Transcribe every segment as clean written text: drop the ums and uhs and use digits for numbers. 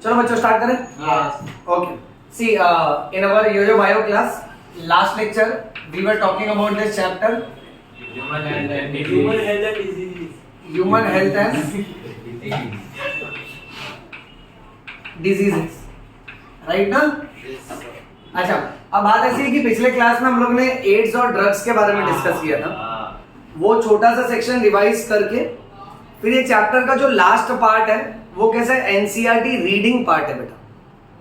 चलो बच्चों स्टार्ट करें। Okay, see in our yoyo bio class last lecture we were talking about this chapter Human health and diseases. Human health and diseases, right ना? अच्छा, अब बात ऐसी है कि पिछले क्लास में हम लोग ने एड्स और ड्रग्स के बारे में डिस्कस किया था। वो छोटा सा सेक्शन रिवाइज करके फिर ये चैप्टर का जो लास्ट पार्ट है वो कैसा है, एनसीईआरटी रीडिंग पार्ट है बेटा,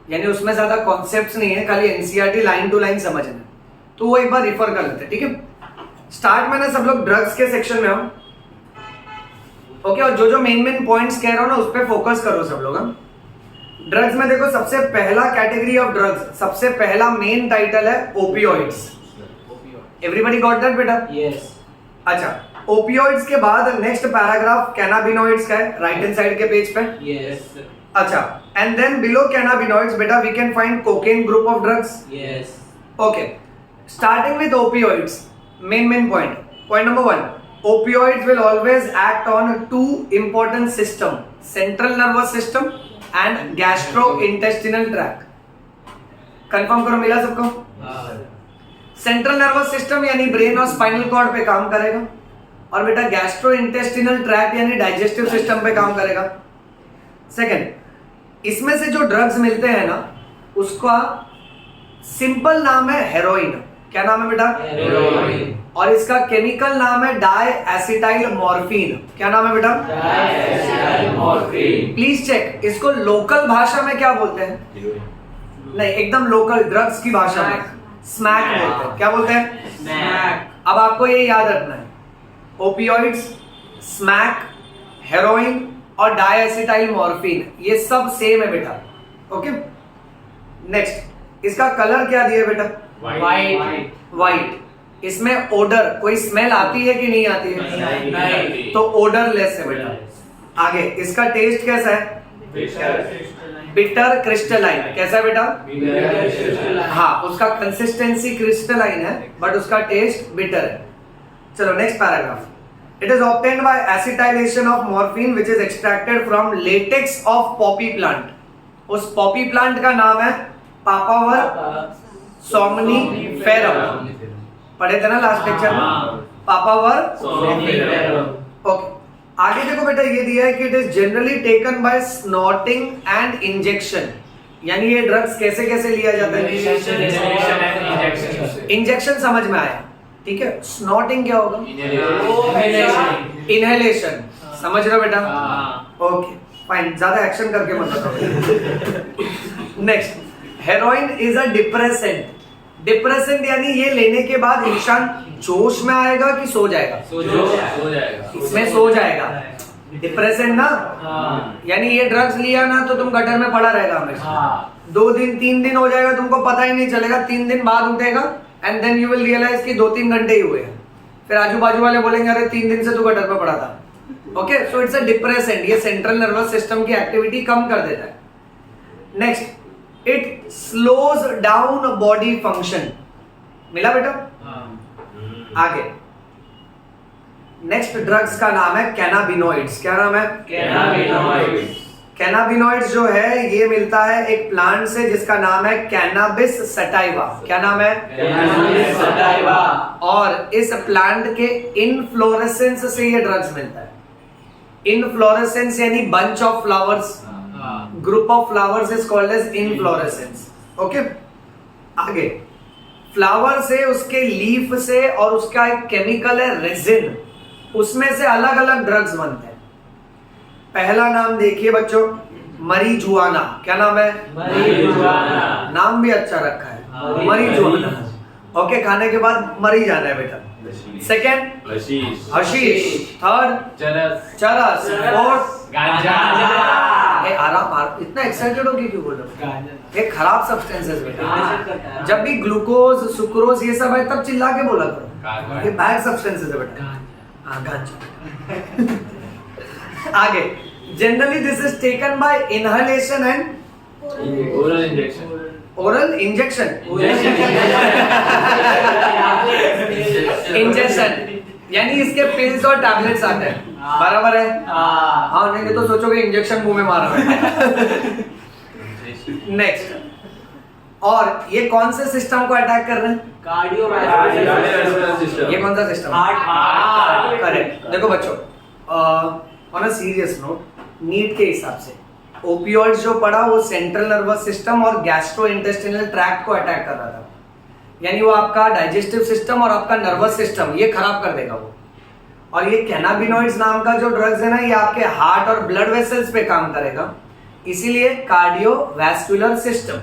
यानी उसमें ज्यादा कॉन्सेप्ट्स नहीं है, खाली एनसीईआरटी लाइन टू लाइन समझना है। तो वो एक बार रिफर कर लेते हैं, ठीक है? स्टार्ट में ना सब लोग ड्रग्स के सेक्शन में हो, ओके? और जो मेन पॉइंट्स कह रहा हूं ना उस पर फोकस करो सब लोग। ड्रग्स में देखो, सबसे पहला कैटेगरी ऑफ ड्रग्स, सबसे पहला मेन टाइटल है ओपियोइड्स। एवरीबॉडी गॉट दैट बेटा? Yes. अच्छा, ओपियोइड्स के बाद नेक्स्ट पैराग्राफ कैनाबिनॉइड्स का है, राइट हैंड साइड के पेज पे। Yes. अच्छा, एंड देन बिलो कैनाबिनॉइड्स बेटा we can find cocaine group of drugs. Yes. Okay, starting with opioids, main point. Point number 1, opioids will always act on two important system, central nervous system and gastrointestinal tract। Confirm करो, मिला सबको? Central nervous system यानी brain और spinal cord पे काम करेगा, और बेटा गैस्ट्रोइंटेस्टिनल ट्रैक्ट यानी डाइजेस्टिव सिस्टम पे काम करेगा। सेकंड, इसमें से जो ड्रग्स मिलते हैं ना उसका सिंपल नाम है हेरोइन। क्या नाम है बेटा? हेरोइन। और इसका केमिकल नाम है डाई एसिटाइल मॉर्फिन। क्या नाम है बेटा? Diacetyl morphine. प्लीज चेक, इसको लोकल भाषा में क्या बोलते हैं? नहीं, एकदम लोकल ड्रग्स की भाषा में स्मैक बोलते हैं। क्या बोलते हैं? Snack. अब आपको ये याद रखना है, ओपियोइड्स, स्मैक, हेरोइन और डाइएसिटाइल मॉर्फिन ये सब सेम है बेटा। ओके, नेक्स्ट, इसका कलर क्या दिया बेटा? White. व्हाइट। इसमें ओडर, कोई स्मेल आती है कि नहीं आती है? नहीं। तो ओडरलेस है बेटा। आगे, इसका टेस्ट कैसा है? Bitter crystalline. कैसा है बेटा? हाँ, उसका कंसिस्टेंसी क्रिस्टलाइन है बट उसका टेस्ट बिटर है। चलो next paragraph. It is obtained by acetylation of morphine which is extracted from latex of Poppy plant. उस पॉपी प्लांट का नाम है पापावर सोमनीफेरम। पढ़े थे ना लास्ट लेक्चर में? Papaver Somniferum. ओके। आगे देखो बेटा, ये दिया है कि it is generally taken by snorting and injection, यानी ये ड्रग्स कैसे कैसे लिया जाता है? Inhalation and injection. इंजेक्शन समझ में आया, ठीक है? स्नॉटिंग क्या होगा? Inhalation. इनहेलेशन। समझ रहे हो बेटा? हाँ. ओके फाइन, ज्यादा एक्शन करके मत बताओ। Next, heroin is a depressant. Depressant यानी ये लेने के बाद इंसान जोश में आएगा कि सो जाएगा? सो जाएगा. इसमें सो जाएगा। डिप्रेसेंट ना, हाँ. यानी ये ड्रग्स लिया ना तो तुम गटर में पड़ा रहेगा हमेशा। हाँ. 2 दिन 3 दिन हो जाएगा, तुमको पता ही नहीं चलेगा। 3 दिन बाद उठेगा and then you will realise कि 2-3 घंटे ही हुए हैं। फिर आजू बाजू वाले बोलेंगे अरे 3 दिन से तू गटर में पड़ा था। Okay, so it's a depressant. ये सेंट्रल नर्वस सिस्टम की एक्टिविटी कम कर देता है। Next, it slows down body function. मिला बेटा? आगे, नेक्स्ट ड्रग्स का नाम है कैनाबिनॉइड्स। क्या नाम है? Cannabinoids. कैनाबिनॉइड्स जो है ये मिलता है एक प्लांट से जिसका नाम है कैनाबिस सटाइवा। क्या नाम है? Cannabis sativa. और इस प्लांट के इनफ्लोरेसेंस से ये ड्रग्स मिलता है। इनफ्लोरेसेंस यानी bunch of flowers, group of flowers is called as inflorescence. Okay, आगे, फ्लावर से, उसके लीफ से और उसका एक केमिकल है रेजिन, उसमें से अलग अलग ड्रग्स बनते हैं। पहला नाम देखिए बच्चों, मरीजुआना। क्या नाम है? Marijuana. नाम भी अच्छा रखा है, मरीजुआना। ओके, खाने के बाद मरी जाना है बेटा। Second, hashish. थर्ड, चरस। फोर्थ, गांजा. आराम, इतना एक्साइटेड हो क्यों बोल रहे हो? ये खराब सब्सटेंसेस बेटा। हाँ. जब भी ग्लूकोज, सुक्रोज ये सब है तब चिल्ला के बोला करो, ये बैड सब्सटेंसेस है बेटा। हाँ, गांजा। आगे, generally this is taken by inhalation and Oral injection. Oral injection. Injection यानी इसके पिल्स और टैबलेट्स आते हैं, बराबर है? हाँ, नहीं तो सोचोगे इंजेक्शन मुंह में मारा है। नेक्स्ट, और ये कौन से सिस्टम को अटैक कर रहे हैं? Cardiovascular system. ये कौन सा सिस्टम? हार्ट। करेक्ट। देखो बच्चों, on a serious note, NEET के हिसाब से ओपियोइड्स जो पढ़ा वो सेंट्रल नर्वस सिस्टम और गैस्ट्रो इंटेस्टिनल ट्रैक्ट को अटैक कर रहा था, यानी वो आपका डाइजेस्टिव सिस्टम और आपका नर्वस सिस्टम ये खराब कर देगा वो। और ये कैनाबिनॉइड्स नाम का जो ड्रग्स है ना, ये आपके हार्ट और ब्लड वेसल्स पे काम करेगा, इसीलिए cardiovascular system,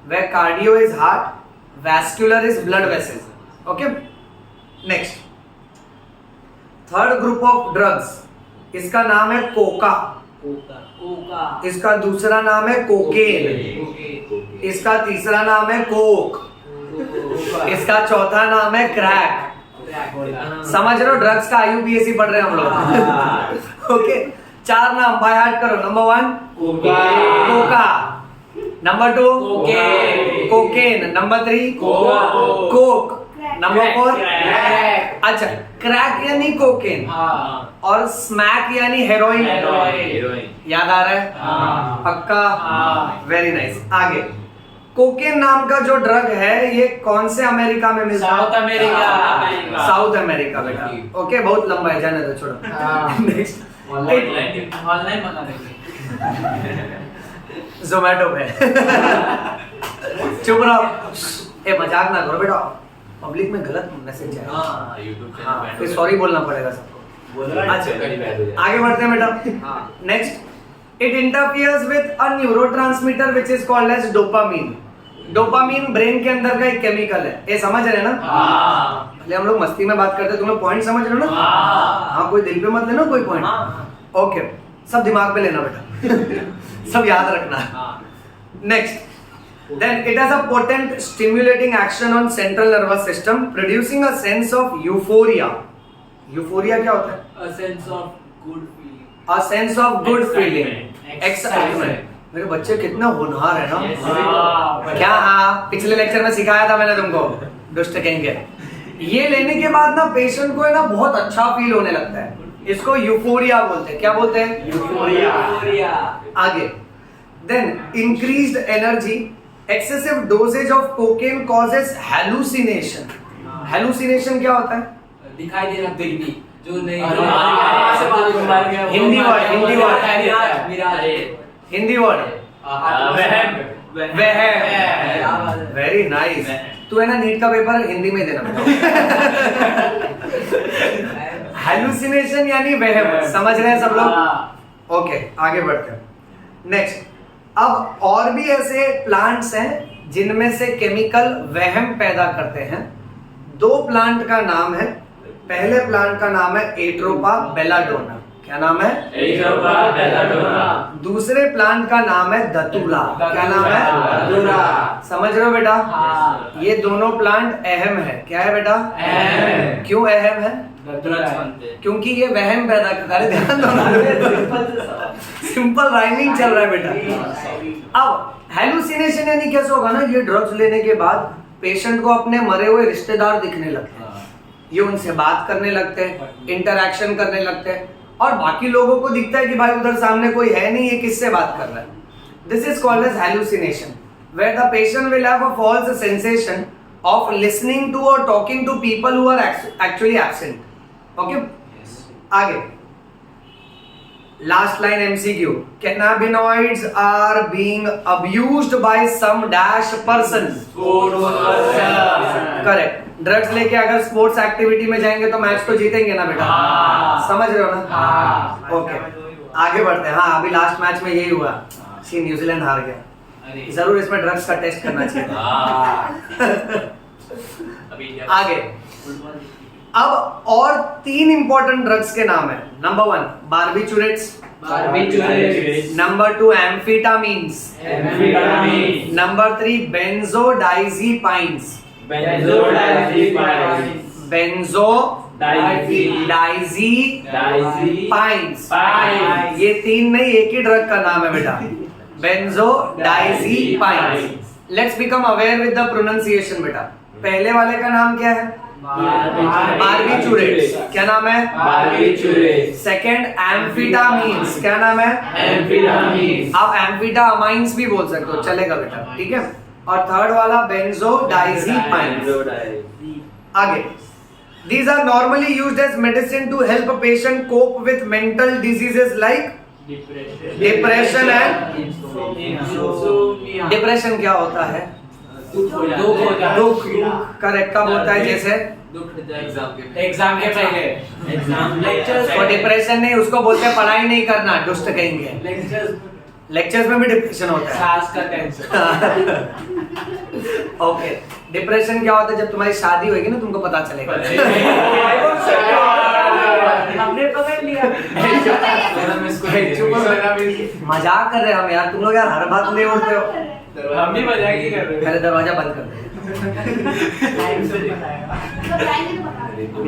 where cardio is heart, vascular is blood vessels. Okay, next, third group of drugs, इसका नाम है कोका, इसका दूसरा नाम है कोकेन, इसका तीसरा नाम है कोक, इसका चौथा नाम है क्रैक। समझ रहे हो, ड्रग्स का IUPAC पढ़ रहे हैं हम लोग। ओके, 4 नाम बाय हार्ट करो। Number 1 Coca, number 2 cocaine, number 3 Coke, number 4 अच्छा क्रैक यानी कोकेन, और स्मैक यानी हेरोइन। याद आ रहा है? पक्का? Very nice. आगे, कोकेन नाम का जो ड्रग है ये कौन से अमेरिका में मिलता है? South America. साउथ अमेरिका बेटा। ओके, बहुत लंबा है, जाने दो, छोड़ो। नेक्स्ट, ऑनलाइन मंगा देंगे जोमेटो पे। चुप रहो, ए मजाक ना करो बेटा, पब्लिक में गलत मैसेज जाएगा। हाँ, फिर सॉरी बोलना पड़ेगा सबको। अच्छा, आगे बढ़ते हैं बेटा। Next, it interferes with a neurotransmitter which is called as dopamine. Dopamine brain के अंदर का एक केमिकल है, ये समझ रहे हैं ना? पहले हम लोग मस्ती में बात करते हैं, तुम्हें पॉइंट समझ रहे हो ना? हाँ, कोई दिल पे मत लेना कोई पॉइंट। ओके, सब दिमाग पे लेना बेटा। सब याद रखना। Next, then it has a potent stimulating action on central nervous system producing a sense of euphoria. Euphoria क्या होता है? A sense of good feeling. A sense of good feeling. Excitement. Excitement. मेरे बच्चे कितना होनहार है ना? हाँ, क्या? हाँ, पिछले लेक्चर में सिखाया था मैंने तुमको, दुष्ट कहेंगे। ये लेने के बाद ना पेशेंट को है ना बहुत अच्छा फील होने लगता है, इसको यूफोरिया बोलते हैं। क्या बोलते हैं? यूफोरिया। आगे, then increased energy, excessive dosage of cocaine causes hallucination. Hallucination क्या होता है? दिखाई दे रहा दिल भी जो नहीं हिंदी वर्ड हिंदी वर्ड वहम। Very nice. तू है ना नीट का पेपर हिंदी में देना। हैलुसिनेशन यानी वहम, समझ रहे हैं सब लोग? ओके, आगे बढ़ते हैं। नेक्स्ट, अब और भी ऐसे प्लांट्स हैं जिनमें से केमिकल वहम पैदा करते हैं। 2 प्लांट का नाम है, पहले प्लांट का नाम है एट्रोपा बेलाडोना। क्या नाम है? Atropa belladonna. दूसरे प्लांट का नाम है दतूरा। क्या नाम है? दतूरा। समझ रहे हो बेटा? हाँ। ये दोनों प्लांट अहम है। क्या है बेटा? अहम। क्यों अहम है? क्योंकि ये वहम पैदा करता है। ध्यान दो, सिंपल राइमिंग चल रहा है बेटा। अब हैलुसिनेशन यानी कैसे होगा ना, ये ड्रग्स लेने के बाद पेशेंट को अपने मरे हुए रिश्तेदार दिखने लगते हैं, ये उनसे बात करने लगते हैं, इंटरैक्शन करने लगते हैं, और बाकी लोगों को दिखता है कि भाई उधर सामने कोई है नहीं, ये किससे बात कर रहा है। This is called as hallucination, where the patient will have a false sensation of listening to or talking to people who are actually absent. Okay? आगे, last line MCQ. Cannabinoids are being abused by some dash person. Correct. Drugs लेके अगर sports activity में जाएंगे तो match तो जीतेंगे ना बेटा? समझ रहे हो ना? ओके, आगे बढ़ते हैं। हाँ, अभी लास्ट मैच में यही हुआ, सी न्यूजीलैंड हार गया। जरूर इसमें ड्रग्स का टेस्ट करना चाहिए। आगे, अब और 3 इंपॉर्टेंट ड्रग्स के नाम है। Number 1 barbiturates, number 2 amphetamines, number 3 benzodiazepines. Benzodiazepines, ये 3 नहीं, एक ही ड्रग का नाम है बेटा, benzodiazepines. Let's become aware with the pronunciation बेटा। पहले वाले का नाम क्या है? बारबीचूरेट्स, क्या नाम है? बारबीचूरेट्स। सेकंड एम्फीटामीन्स, क्या नाम है? एम्फीटामीन्स। आप एम्फीटामाइंस भी बोल सकते हो, चलेगा बेटा, ठीक है। और थर्ड वाला बेंजोडाइजीपाइन्स। आगे, these are normally used as medicine to help a patient cope with mental diseases like depression and depression. क्या होता है? दुख। करेक्ट। कब होता है? जैसे एग्जाम के पहले और डिप्रेशन नहीं, उसको बोलते हैं पढ़ाई नहीं करना, दुष्ट कहेंगे। लेक्चर्स में भी डिप्रेशन होता है। सांस का टेंशन। ओके, डिप्रेशन क्या होता है? जब तुम्हारी शादी होगी ना, तुमको पता चलेगा। हमने पकड़ लिया। मजाक कर रहे हैं हम यार, तुम लोग यार हर बात नहीं उड़ते हो। हम भी मजाक ही कर रहे पहले दरवाजा बंद कर दो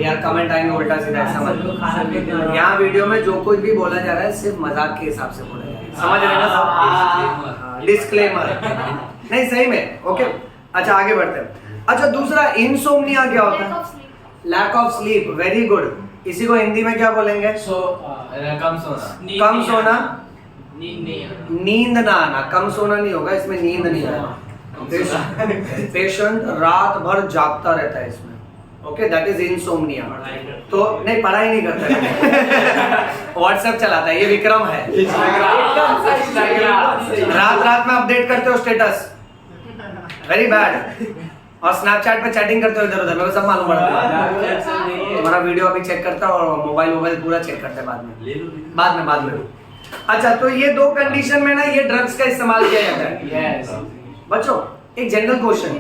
यार, कमेंट आएंगे उल्टा सीधा, ऐसा मत करो। यहाँ वीडियो में जो कुछ भी बोला जा रहा है सिर्फ मजाक के हिसाब से बोला जा रहा है, समझ रहे हैं ना सब? डिस्क्लेमर नहीं, सही में। ओके, अच्छा आगे बढ़ते हैं। अच्छा, दूसरा इंसोम्निया क्या होता है? Lack of sleep. Very good. इसी को हिंदी में क्या बोलेंगे? कम सोना। कम सोना, नींद नहीं आना। नींद ना आना। कम सोना नहीं होगा इसमें, नींद नहीं आना। पेशेंट रात भर जागता रहता है इसमें। Okay, that is insomnia. तो नहीं, पढ़ाई नहीं करता है, व्हाट्सएप चलाता है, ये विक्रम है। रात में अपडेट करते हो स्टेटस, वेरी बैड। और स्नैपचैट पे चैटिंग करते हो इधर उधर, मेरे को सब मालूम पड़ता है। तुम्हारा वीडियो अभी चेक करता है और मोबाइल पूरा चेक करता है बाद में। अच्छा, तो ये दो कंडीशन में ना ये ड्रग्स का इस्तेमाल किया जाता है। बच्चों, एक जनरल क्वेश्चन,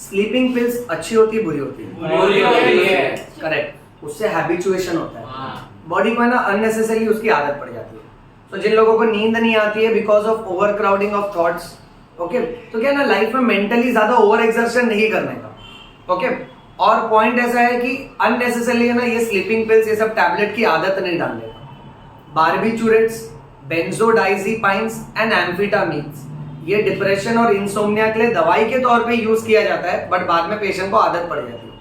स्लीपिंग पिल्स अच्छी होती है बुरी होती है? करेक्ट। उससे हैबिचुएशन होता है, बॉडी को ना अननेसेसरी उसकी आदत पड़ जाती है। तो जिन लोगों को नींद नहीं आती है because of over crowding of thoughts, okay, तो क्या ना लाइफ में मेंटली ज्यादा ओवर एक्सर्शन नहीं करने का। ओके, और पॉइंट ऐसा है कि अननेसेसरली है ना ये स्लीपिंग पिल्स, ये सब टैबलेट की आदत नहीं डालने का। बारबीचूरेट्स, बेंजोडाइजीपाइन्स एंड एम्फीटामीन्स, ये डिप्रेशन और इंसोम्निया के लिए दवाई के तौर पे यूज किया जाता है, बट बाद में पेशेंट को आदत पड़ जाती है।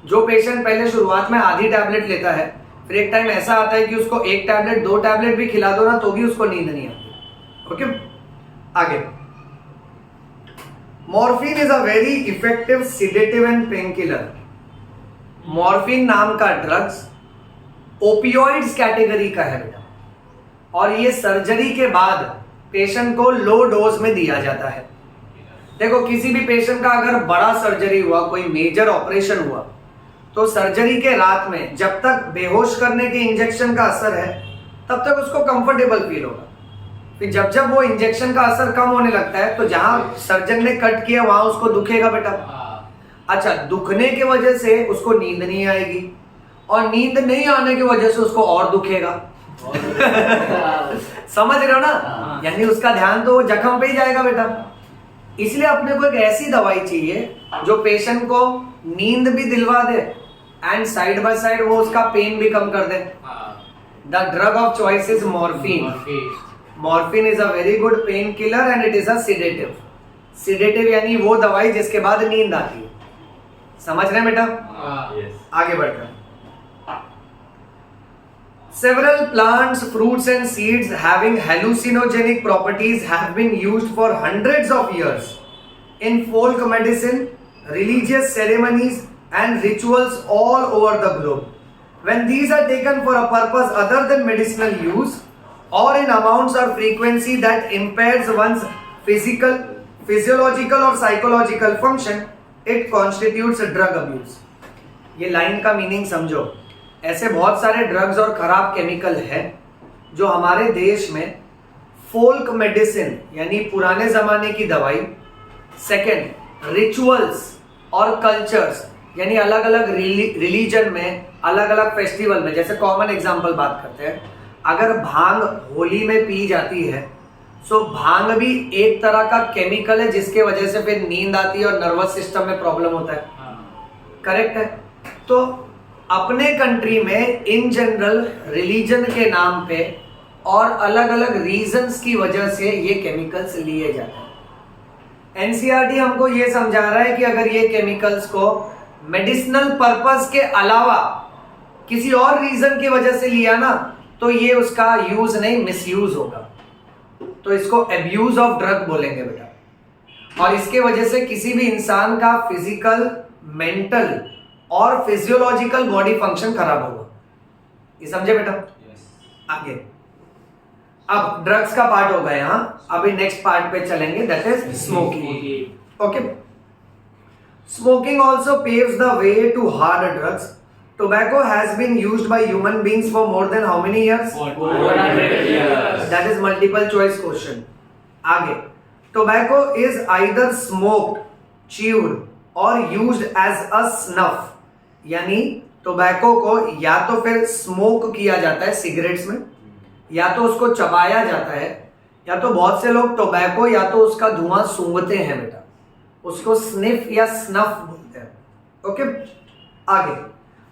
जो पेशेंट पहले शुरुआत में आधी टैबलेट लेता है, फिर एक टाइम ऐसा आता है कि उसको एक टैबलेट 2 टैबलेट भी खिला दो ना तो भी उसको नींद नहीं आती। ओके, आगे। Morphine is a very effective sedative and pain killer. Morphine नाम का ड्रग्स ओपियोइड्स कैटेगरी का है बेटा, और ये सर्जरी के बाद पेशेंट को लो डोज में दिया जाता है। देखो, किसी भी पेशेंट का अगर बड़ा सर्जरी हुआ, कोई मेजर ऑपरेशन हुआ, तो सर्जरी के रात में जब तक बेहोश करने के इंजेक्शन का असर है तब तक उसको कंफर्टेबल फील होगा। फिर जब वो इंजेक्शन का असर कम होने लगता है तो जहां सर्जन ने कट किया वहां उसको दुखेगा बेटा। अच्छा, दुखने की वजह से उसको नींद नहीं आएगी, और नींद नहीं आने की वजह से उसको और दुखेगा। समझ रहे हो ना? यानी उसका ध्यान तो जख्म पे ही जाएगा बेटा। इसलिए अपने को एक ऐसी दवाई चाहिए जो पेशेंट को नींद भी दिलवा दे एंड साइड बाय साइड वो उसका पेन भी कम कर दे। The drug of choice is morphine. Morphine is a very good pain killer and it is a sedative. Sedative यानी वो दवाई जिसके बाद नींद आती है। समझ रहे हैं बेटा? आगे बढ़ते हैं। Several plants, fruits and seeds having hallucinogenic properties have been used for hundreds of years in folk medicine, religious ceremonies and rituals all over the globe. When these are taken for a purpose other than medicinal use or in amounts or frequency that impairs one's physiological or psychological function, it constitutes a drug abuse. ये line का meaning समझो। ऐसे बहुत सारे drugs और खराब chemical हैं जो हमारे देश में फोल्क मेडिसिन यानी पुराने जमाने की दवाई, सेकंड रिचुअल्स और कल्चर्स यानी अलग अलग रिलीजन में अलग अलग फेस्टिवल में, जैसे कॉमन एग्जांपल बात करते हैं, अगर भांग होली में पी जाती है सो भांग भी एक तरह का केमिकल है जिसके वजह से फिर नींद आती है और नर्वस सिस्टम में प्रॉब्लम होता है। करेक्ट है? तो अपने कंट्री में इन जनरल रिलीजन के नाम पे और अलग अलग रीजंस की वजह से ये केमिकल्स लिए जाते हैं। एनसीईआरटी हमको ये समझा रहा है कि अगर ये केमिकल्स को मेडिसिनल पर्पस के अलावा किसी और रीजन की वजह से लिया ना, तो ये उसका यूज नहीं, मिसयूज होगा, तो इसको एब्यूज ऑफ ड्रग बोलेंगे बेटा। और इसके वजह से किसी भी इंसान का फिजिकल, मेंटल और फिजियोलॉजिकल बॉडी फंक्शन खराब होगा। ये समझे बेटा? आगे अब ड्रग्स का पार्ट हो गया यहाँ, अभी नेक्स्ट पार्ट पे चलेंगे, that is smoking. Okay, smoking also paves the way to hard drugs. Tobacco has been used by human beings for more than how many years? 400 years. That is multiple choice question. आगे, tobacco is either smoked, chewed or used as a snuff. यानी tobacco को या तो फिर smoke किया जाता है cigarettes में, या तो उसको चबाया जाता है, या तो बहुत से लोग टोबैको या तो उसका धुआं सूंघते हैं बेटा, उसको स्निफ या स्नफ बोलते हैं। ओके, आगे,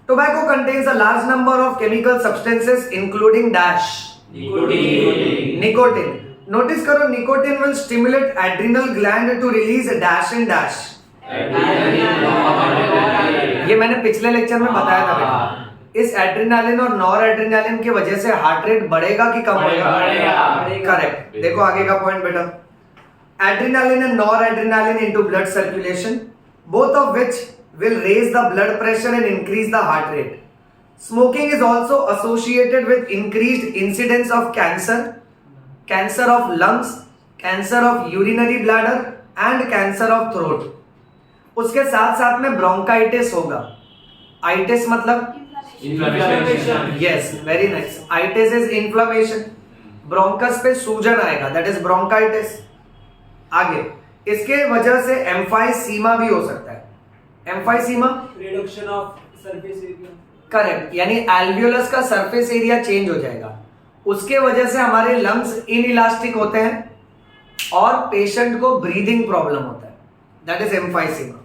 tobacco contains a large number of chemical substances including dash nicotine. Notice करो, nicotine will stimulate adrenal gland to release dash and dash. ये मैंने पिछले लेक्चर में बताया था बेटा। इस एड्रेनालिन और नॉर एड्रेनालिन की वजह से हार्ट रेट बढ़ेगा कि कम होगा? करेक्ट। देखो आगे का पॉइंट बेटा, adrenaline and nor adrenaline into blood circulation, both of which will raise the blood pressure and increase the heart rate. Smoking is also associated with increased incidence of cancer, cancer of lungs, cancer of urinary bladder and cancer of throat. उसके साथ साथ में bronchitis होगा। Itis मतलब Inflammation. Yes, very nice. Itis is inflammation, bronchus पे सूजन आएगा, that is bronchitis. आगे, इसके वजह से एम्फाइसीमा भी हो सकता है। Emphysema reduction of surface area, correct, यानी एल्वियोलस का सरफेस एरिया चेंज हो जाएगा, उसके वजह से हमारे लंग्स इनइलास्टिक होते हैं और पेशेंट को ब्रीदिंग प्रॉब्लम होता है, दैट इज एम्फाइसीमा।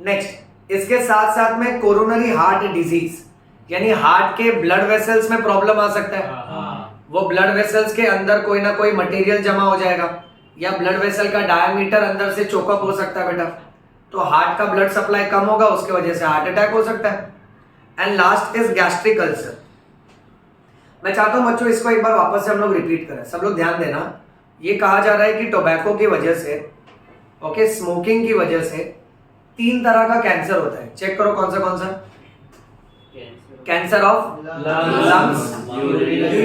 नेक्स्ट, इसके साथ साथ में कोरोनरी हार्ट डिजीज, यानी हार्ट के ब्लड वेसल्स में प्रॉब्लम आ सकता है। वो ब्लड वेसल्स के अंदर कोई ना कोई मटेरियल जमा हो जाएगा, या ब्लड वेसल का डायमीटर अंदर से चोकअप हो सकता है बेटा, तो हार्ट का ब्लड सप्लाई कम होगा, उसके वजह से हार्ट अटैक हो सकता है। And last is gastric ulcer. मैं चाहता हूं बच्चों इसको एक बार वापस से हम लोग रिपीट करें, सब लोग ध्यान देना। ये कहा जा रहा है कि टोबैको की वजह से, ओके, स्मोकिंग की वजह से 3 तरह का कैंसर होता है। चेक करो कौन सा? Cancer of lungs,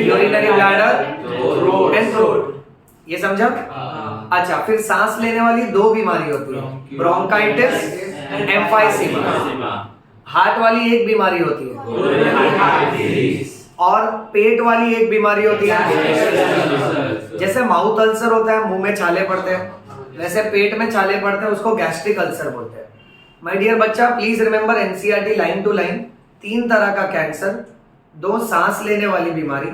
urinary bladder and throat. ये समझा? अच्छा, फिर सांस लेने वाली 2 बीमारी होती है, ब्रोंकाइटिस एंड एम्फाइसीमा। हार्ट वाली एक बीमारी होती है, और पेट वाली एक बीमारी होती है। जैसे माउथ अल्सर होता है, मुंह में छाले पड़ते हैं, वैसे पेट में छाले पड़ते हैं, उसको गैस्ट्रिक अल्सर बोलते हैं। माय डियर बच्चा, please remember NCERT line to line, 3 तरह का कैंसर, 2 सांस लेने वाली बीमारी,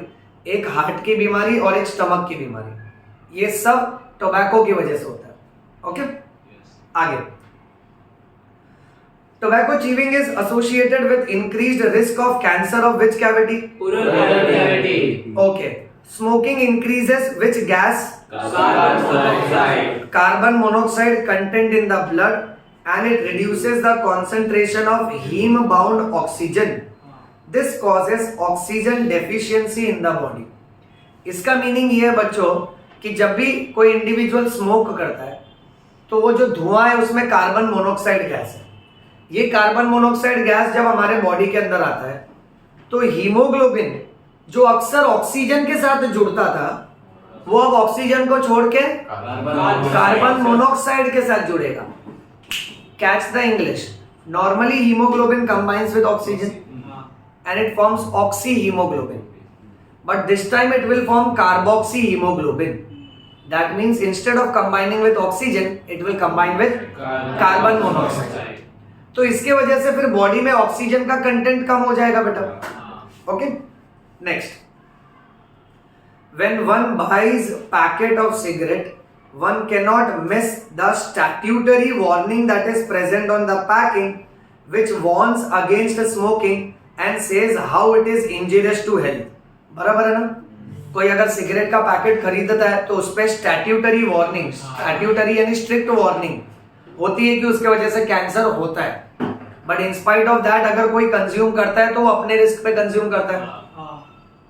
एक हार्ट की बीमारी और एक स्टमक की बीमारी। ये सब टोबैको की वजह से होता है। ओके, आगे, tobacco chewing is associated with increased risk of cancer of which cavity? oral cavity. Okay, smoking increases which gas? Carbon monoxide. Carbon monoxide content in the blood, and it reduces the concentration of heme bound oxygen. This causes oxygen deficiency in the body. इसका meaning ये है बच्चों कि जब भी कोई individual smoke करता है तो वो जो धुआं है उसमें कार्बन मोनोऑक्साइड गैस है। ये कार्बन मोनोऑक्साइड गैस जब हमारे बॉडी के अंदर आता है तो हीमोग्लोबिन जो अक्सर ऑक्सीजन के साथ जुड़ता था वो अब ऑक्सीजन को छोड़ के कार्बन मोनोऑक्साइड के साथ जुड़ेगा। Catch the English. Normally haemoglobin combines with oxygen and it forms oxyhemoglobin, but this time it will form carboxyhemoglobin. That means instead of combining with oxygen it will combine with carbon monoxide. तो इसके वजह से फिर body में oxygen का content कम हो जाएगा बेटा। Okay, next, when one buys packet of cigarette one cannot miss the statutory warning that is present on the packing which warns against smoking and says how it is injurious to health. बराबर है ना? कोई अगर cigarette का packet खरीदता है तो उस पर स्टैट्यूटरी वार्निंग, स्टैट्यूटरी यानी स्ट्रिक्ट वार्निंग होती है कि उसके वजह से कैंसर होता है। But in spite of that अगर कोई कंज्यूम करता है तो वो अपने रिस्क पे कंज्यूम करता है।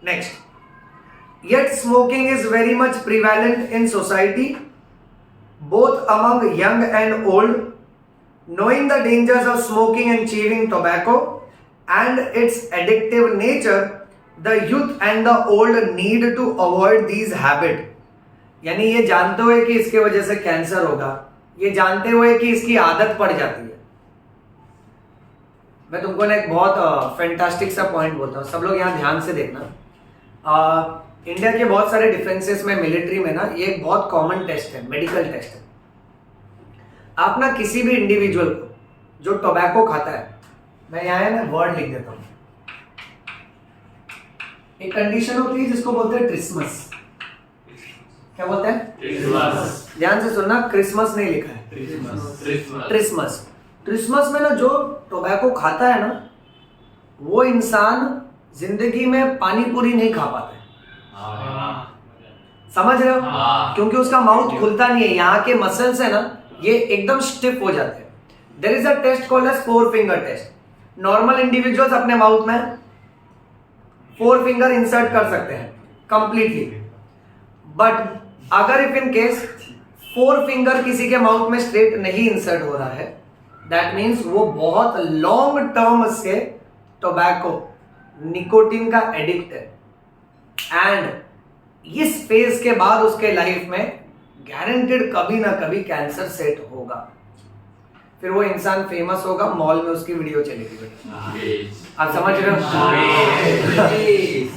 Next, yet smoking is very much prevalent in society both among young and old. Knowing the dangers of smoking and chewing tobacco and its addictive nature, the youth and the old need to avoid these habits. यानी ये जानते हुए कि इसके वजह से cancer होगा, ये जानते हुए कि इसकी आदत पड़ जाती है। मैं तुमको ना एक बहुत फैंटास्टिक सा पॉइंट बोलता हूँ, सब लोग यहाँ ध्यान से देखना। इंडिया के बहुत सारे डिफेंसेस में, मिलिट्री में ना, ये एक बहुत कॉमन टेस्ट है, मेडिकल टेस्ट है। आप ना किसी भी इंडिविजुअल को जो टोबैको खाता है, मैं यहाँ ना वर्ड लिख देता हूँ, एक कंडीशन होती है जिसको बोलते हैं क्रिसमस। क्या बोलते हैं? क्रिसमस। ध्यान से सुनना, क्रिसमस नहीं लिखा है, क्रिसमस। क्रिसमस में ना जो टोबैको खाता है ना, वो इंसान जिंदगी में पानी पूरी नहीं खा पाता है। समझ रहे हो? क्योंकि उसका माउथ खुलता नहीं है, यहाँ के मसल्स है ना, ये एकदम स्टिफ हो जाते हैं। There is a test called as 4 finger test. Normal individuals अपने माउथ में 4 फिंगर इंसर्ट कर सकते हैं कंप्लीटली, बट अगर इफ इन केस 4 फिंगर किसी के माउथ में स्ट्रेट नहीं इंसर्ट हो रहा है, दैट मीन्स वो बहुत लॉन्ग टर्म से टोबैको, निकोटिन का एडिक्ट है। एंड इस फेज के बाद उसके लाइफ में गारंटेड कभी ना कभी कैंसर सेट होगा, फिर वो इंसान फेमस होगा, मॉल में उसकी वीडियो चलेगी। आप समझ रहे हो?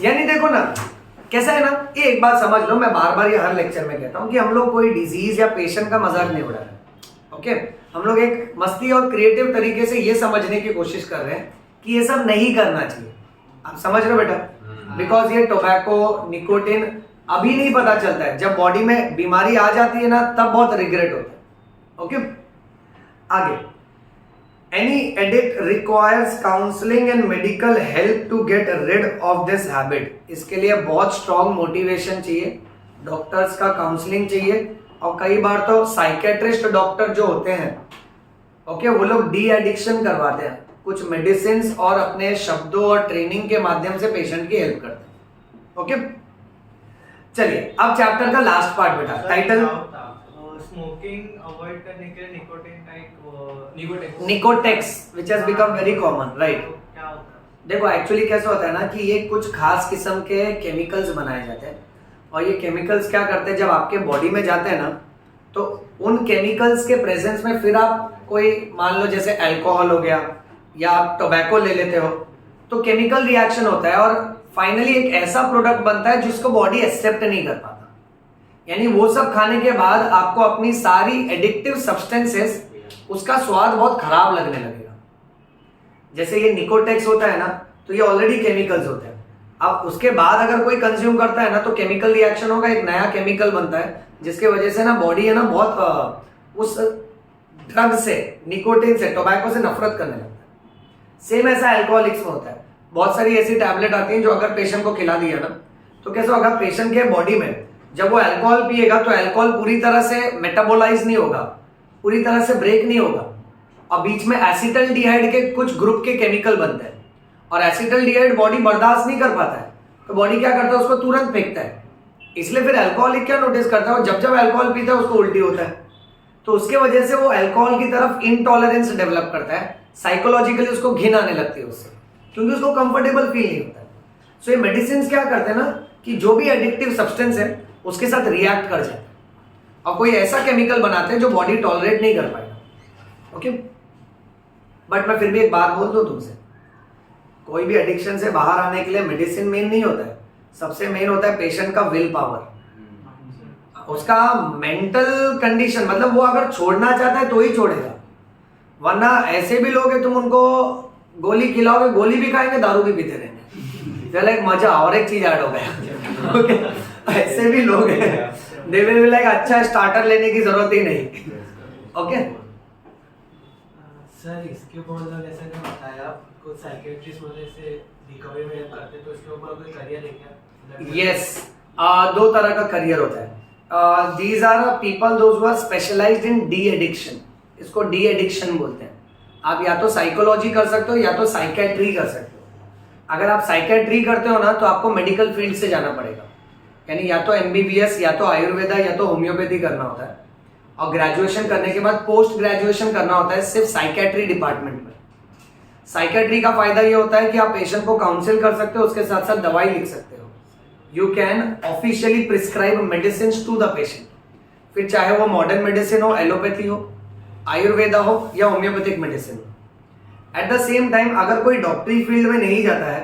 यानी देखो ना कैसा है ना, ये एक बात समझ लो, मैं बार बार ये हर लेक्चर में कहता हूं कि हम लोग कोई डिजीज या पेशेंट का मजाक नहीं उड़ा रहे। ओके, हम लोग एक मस्ती और क्रिएटिव तरीके से ये समझने की कोशिश कर रहे हैं कि ये सब नहीं करना चाहिए। आप समझ रहे हो बेटा? बिकॉज ये टोबैको, निकोटिन अभी नहीं पता चलता है, जब बॉडी में बीमारी आ जाती है ना, तब बहुत रिग्रेट होता है। ओके, आगे, any addict requires counselling and medical help to get rid of this habit. इसके लिए बहुत स्ट्रॉन्ग मोटिवेशन चाहिए, डॉक्टर्स का काउंसलिंग चाहिए, और कई बार तो साइकेट्रिस्ट डॉक्टर जो होते हैं, ओके, वो लोग डी एडिक्शन करवाते हैं, कुछ मेडिसिन और अपने शब्दों और ट्रेनिंग के माध्यम से पेशेंट की हेल्प करते हैं। ओके, चलिए अब चैप्टर का लास्ट पार्ट बेटा, टाइटल स्मोकिंग अवॉइड करने के लिए Nicotex which has become very common, right? क्या होता है? देखो एक्चुअली कैसे होता है ना कि ये कुछ खास किस्म के केमिकल्स बनाए जाते हैं, और ये केमिकल्स क्या करते हैं, जब आपके बॉडी में जाते हैं ना, तो उन केमिकल्स के प्रेजेंस में फिर आप कोई, मान लो जैसे अल्कोहल हो गया या आप टोबैको ले लेते हो, तो केमिकल रिएक्शन होता है और फाइनली एक ऐसा प्रोडक्ट बनता है जिसको बॉडी एक्सेप्ट नहीं कर पाता। यानी वो सब खाने के बाद आपको अपनी सारी एडिक्टिव सब्सटेंसेस, उसका स्वाद बहुत खराब लगने लगेगा। जैसे ये निकोटेक्स होता है ना, तो ये ऑलरेडी केमिकल्स होते हैं। अब उसके बाद अगर कोई कंज्यूम करता है ना, तो केमिकल रिएक्शन होगा, एक नया केमिकल बनता है, जिसके वजह से ना बॉडी है ना बहुत उस ड्रग से, निकोटिन से, टोबैको से नफरत करने लगता है। सेम ऐसा अल्कोहलिक्स में होता है। बहुत सारी ऐसी टैबलेट आती हैं जो अगर पेशेंट को खिला दिया ना, तो कैसा होगा, पेशेंट के बॉडी में जब वो अल्कोहल पिएगा तो अल्कोहल पूरी तरह से मेटाबोलाइज नहीं होगा, पूरी तरह से ब्रेक नहीं होगा, और बीच में एसिटल्डिहाइड के कुछ ग्रुप के केमिकल बनते हैं, और एसिटल्डिहाइड बॉडी बर्दाश्त नहीं कर पाता है, तो बॉडी क्या करता है, उसको तुरंत फेंकता है। इसलिए फिर अल्कोहलिक क्या नोटिस करता है, जब जब अल्कोहल पीता है उसको उल्टी होता है, तो उसके वजह से वो अल्कोहल की तरफ इनटॉलरेंस डेवलप करता है, साइकोलॉजिकली उसको घिन आने लगती है उससे, क्योंकि उसको कंफर्टेबल फील नहीं होता है। सो ये मेडिसिन क्या करते हैं ना कि जो भी एडिक्टिव सब्सटेंस है उसके साथ रिएक्ट कर जाते हैं, और कोई ऐसा केमिकल बनाते हैं जो बॉडी टॉलरेट नहीं कर पाएगा। ओके, बट मैं फिर भी एक बात बोल दूं तुमसे, कोई भी एडिक्शन से बाहर आने के लिए मेडिसिन मेन नहीं होता है, सबसे मेन होता है पेशेंट का विल पावर, उसका मेंटल कंडीशन, मतलब वो अगर छोड़ना चाहता है तो ही छोड़ेगा, वरना ऐसे भी लोग हैं तुम उनको गोली खिलाओगे, गोली भी खाएंगे, दारू भी पीते रहेंगे, चलो एक मजा और एक चीज ऐड हो गया। ओके, ऐसे भी लोग हैं, दे विल बी लाइक अच्छा स्टार्टर लेने की जरूरत ही नहीं। ओके सर, इसके ऊपर मतलब जैसे कि बताया कुछ साइकियाट्रिस्ट वजह से रिकवरी में हेल्प करते हैं, तो इसके ऊपर कोई करियर है क्या? यस, दो तरह का करियर होता है। These are people those who are specialised in de addiction, इसको डी एडिक्शन बोलते हैं। आप या तो साइकोलॉजी कर सकते हो या तो साइकेट्री कर सकते हो। अगर आप साइकेट्री करते हो ना तो आपको मेडिकल फील्ड से जाना पड़ेगा, यानी या तो एमबीबीएस या तो आयुर्वेदा या तो होम्योपैथी करना होता है, और ग्रेजुएशन करने के बाद पोस्ट ग्रेजुएशन करना होता है सिर्फ साइकेट्री डिपार्टमेंट में। साइकेट्री का फायदा ये होता है कि आप पेशेंट को काउंसिल कर सकते हो, उसके साथ साथ दवाई लिख सकते हो। You can officially prescribe medicine to the patient, फिर चाहे वो मॉडर्न मेडिसिन हो, एलोपैथी हो, आयुर्वेदा हो या होम्योपैथिक मेडिसिन हो। एट द सेम टाइम अगर कोई डॉक्टरी फील्ड में नहीं जाता है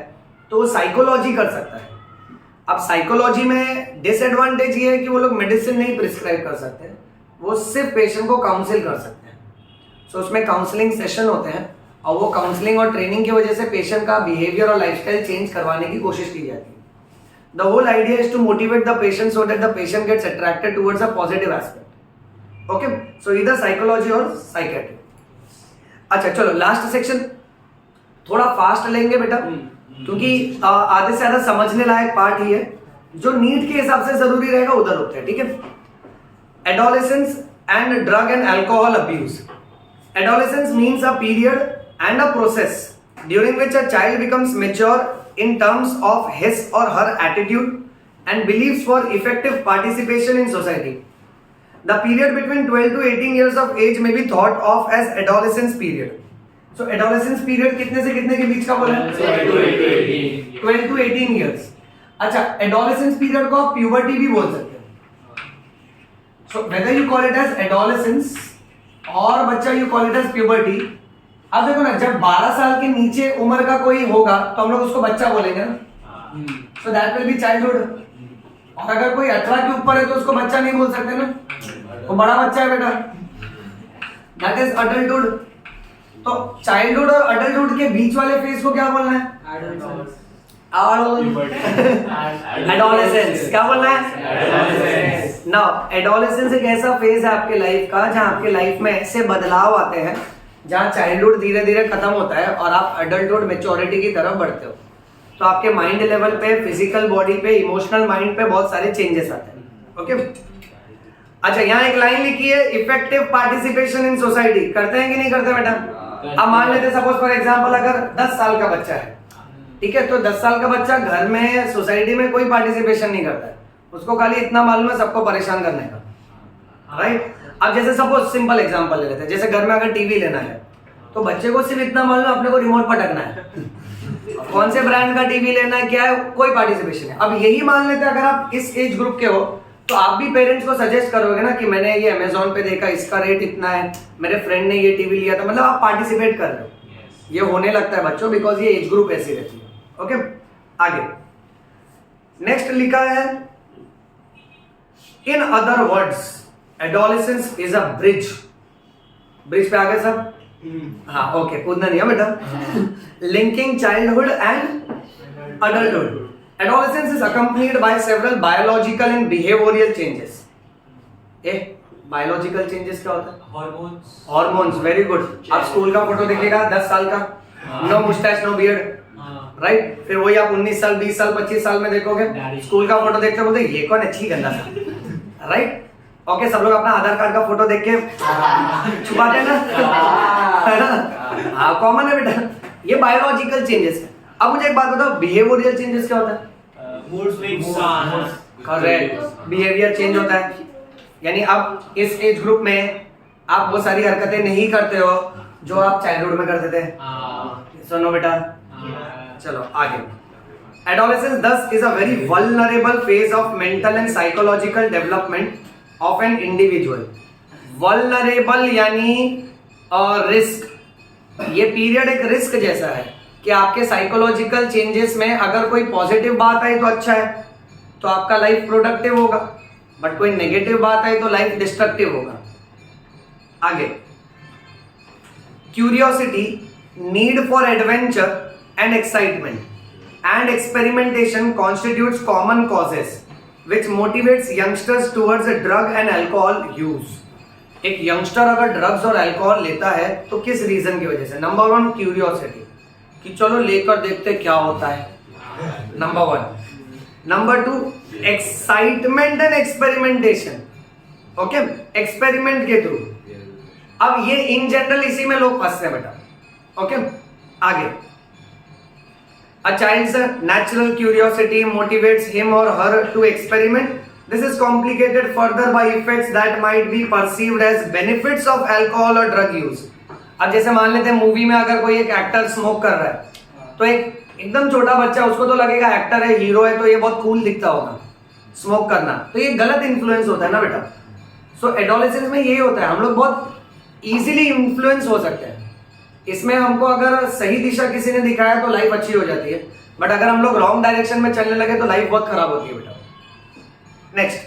तो वो साइकोलॉजी कर सकता है। अब साइकोलॉजी में डिसएडवांटेज ये है कि वो लोग मेडिसिन नहीं प्रिस्क्राइब कर सकते, वो सिर्फ पेशेंट को काउंसिल कर सकते हैं। सो उसमें काउंसलिंग सेशन होते हैं और वो काउंसलिंग और ट्रेनिंग की वजह से पेशेंट का बिहेवियर और लाइफस्टाइल चेंज करवाने की कोशिश की जाती है। The whole idea is to motivate the patient so that the patient gets attracted towards a positive aspect. Okay, so इधर साइकोलॉजी और साइकेट्री। अच्छा चलो लास्ट सेक्शन थोड़ा फास्ट लेंगे बेटा, क्योंकि आधे से ज्यादा समझने लायक पार्ट ही है, जो नीट के हिसाब से जरूरी रहेगा उधर होते हैं, ठीक है। Adolescence and drug and alcohol abuse. Adolescence means a period and a process during which a child becomes mature in terms of his or her attitude and beliefs for effective participation in society. The period between 12 to 18 years of age may be thought of as adolescence period. So adolescence period कितने से कितने के बीच का बोला है? 12 to 18 years. अच्छा, adolescence period को आप puberty भी बोल सकते हो। So whether you call it as adolescence और बच्चा you call it as puberty, अब देखो ना, जब 12 साल के नीचे उम्र का कोई होगा तो हम लोग उसको बच्चा बोलेंगे ना, so that will be childhood. और अगर कोई 18 के ऊपर है तो उसको बच्चा नहीं बोल सकते ना, वो बड़ा बच्चा है बेटा, दैट इज अडल्टहुड। तो चाइल्डहुड और अडल्टहुड के बीच वाले फेज को क्या बोलना है? एडोलेसेंस। क्या बोलना है? नाउ एडोलेसेंस एक ऐसा फेज है आपके लाइफ का जहां आपके लाइफ में ऐसे बदलाव आते हैं जहां चाइल्डहुड धीरे धीरे खत्म होता है और आप अडल्टहुड मैच्योरिटी की तरफ बढ़ते हो। तो आपके माइंड लेवल पे, फिजिकल बॉडी पे, इमोशनल माइंड पे बहुत सारे चेंजेस आते हैं। ओके, अच्छा यहाँ एक लाइन लिखी है, इफेक्टिव पार्टिसिपेशन इन सोसाइटी। करते हैं कि नहीं करते बेटा? अब मान लेते सपोज फॉर एग्जांपल अगर 10 साल का बच्चा है, ठीक है, तो 10 साल का बच्चा घर में, सोसाइटी में कोई पार्टिसिपेशन नहीं करता है, उसको खाली इतना मालूम है सबको परेशान करने का, राइट। अब जैसे सपोज सिंपल एग्जांपल ले लेते हैं, जैसे घर में अगर टीवी लेना है तो बच्चे को सिर्फ इतना मालूम है अपने को रिमोट पटकना है, कौन से ब्रांड का टीवी लेना है, क्या है, कोई पार्टिसिपेशन है। अब यही मान लेते हैं अगर आप इस एज ग्रुप के हो तो आप भी पेरेंट्स को सजेस्ट करोगे ना कि मैंने ये अमेजोन पे देखा, इसका रेट इतना है, मेरे फ्रेंड ने ये टीवी लिया था, मतलब आप पार्टिसिपेट कर रहे हो। ये होने लगता है बच्चों, बिकॉज ये एज ग्रुप ऐसी रहती है। ओके, आगे नेक्स्ट लिखा है, in other words adolescence is a bridge. Bridge पे आ गए सब? हाँ, ओके, कूदना नहीं है बेटा। Linking childhood and adulthood. Adolescence is accompanied by several biological and behavioral changes. Biological changes क्या होता है? हॉर्मोन्स। Very good. आप स्कूल का फोटो देखिएगा 10 साल का, no moustache no beard, right. फिर वही आप 19 साल 20 साल 25 साल में देखोगे, स्कूल का फोटो देखते बोलते ये कौन अच्छी गंदा सा, राइट। ओके, सब लोग अपना आधार कार्ड का फोटो देख के छुपाते हैं ना, है ना? हाँ, कॉमन है बेटा, ये बायोलॉजिकल चेंजेस है। अब मुझे एक बात बताओ, बिहेवियरल चेंजेस क्या होता है? करेक्ट, बिहेवियर चेंज होता है, यानी अब इस एज ग्रुप में आप वो सारी हरकतें नहीं करते हो जो आप चाइल्डहुड में करते थे। सुनो बेटा, चलो आगे। Adolescence thus is a very vulnerable phase of mental and psychological development of an individual. Vulnerable यानी रिस्क। ये पीरियड एक रिस्क जैसा है कि आपके साइकोलॉजिकल चेंजेस में अगर कोई पॉजिटिव बात आई तो अच्छा है, तो आपका लाइफ प्रोडक्टिव होगा, बट कोई नेगेटिव बात आई तो लाइफ डिस्ट्रक्टिव होगा। आगे, curiosity, need for adventure and excitement and experimentation constitutes common causes which motivates youngsters towards a drug and alcohol use. एक यंगस्टर अगर ड्रग्स और अल्कोहल लेता है तो किस रीजन की वजह से? नंबर 1 क्यूरियोसिटी, कि चलो लेकर देखते क्या होता है, number 1। Number 2 excitement and experimentation. Okay, experiment के थ्रू। अब ये इन जनरल इसी में लोग फंसते हैं बेटा, ओके आगे A child's natural curiosity motivates him or her to experiment. This is complicated further by effects that might be perceived as benefits of alcohol or drug use. अब जैसे मान लेते हैं मूवी में अगर कोई एक एक्टर स्मोक कर रहा है तो एक एकदम छोटा बच्चा उसको तो लगेगा एक्टर है हीरो है तो ये बहुत कूल दिखता होगा स्मोक करना, तो ये गलत इन्फ्लुएंस होता है ना बेटा. सो एडोलेसेंस में यही होता है, हम लोग बहुत इजीली इन्फ्लुएंस हो सकते हैं. इसमें हमको अगर सही दिशा किसी ने दिखाया तो लाइफ अच्छी हो जाती है, बट अगर हम लोग रॉन्ग डायरेक्शन में चलने लगे तो लाइफ बहुत खराब होती है बेटा. Next,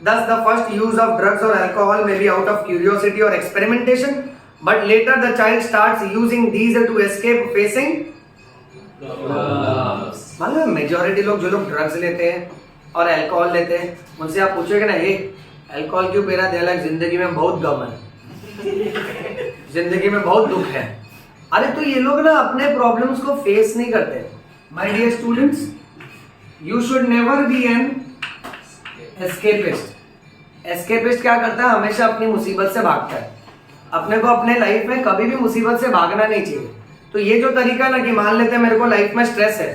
thus the first use of drugs or alcohol may be out of curiosity or experimentation, but later the child starts using these to escape facing मालूम है मेजॉरिटी लोग जो लोग ड्रग्स लेते हैं और अल्कोहल लेते हैं उनसे आप पूछोगे ना ये अल्कोहल क्यों पी रहा है, अलग जिंदगी में बहुत गम है, जिंदगी में बहुत दुख है. अरे तो ये लोग ना अपने प्रॉब्लम्स को फेस नहीं करते. My dear students, you should never be an escapist. Escapist क्या करता है, हमेशा अपनी मुसीबत से भागता है. अपने को अपने लाइफ में कभी भी मुसीबत से भागना नहीं चाहिए. तो ये जो तरीका ना कि मान लेते हैं मेरे को लाइफ में स्ट्रेस है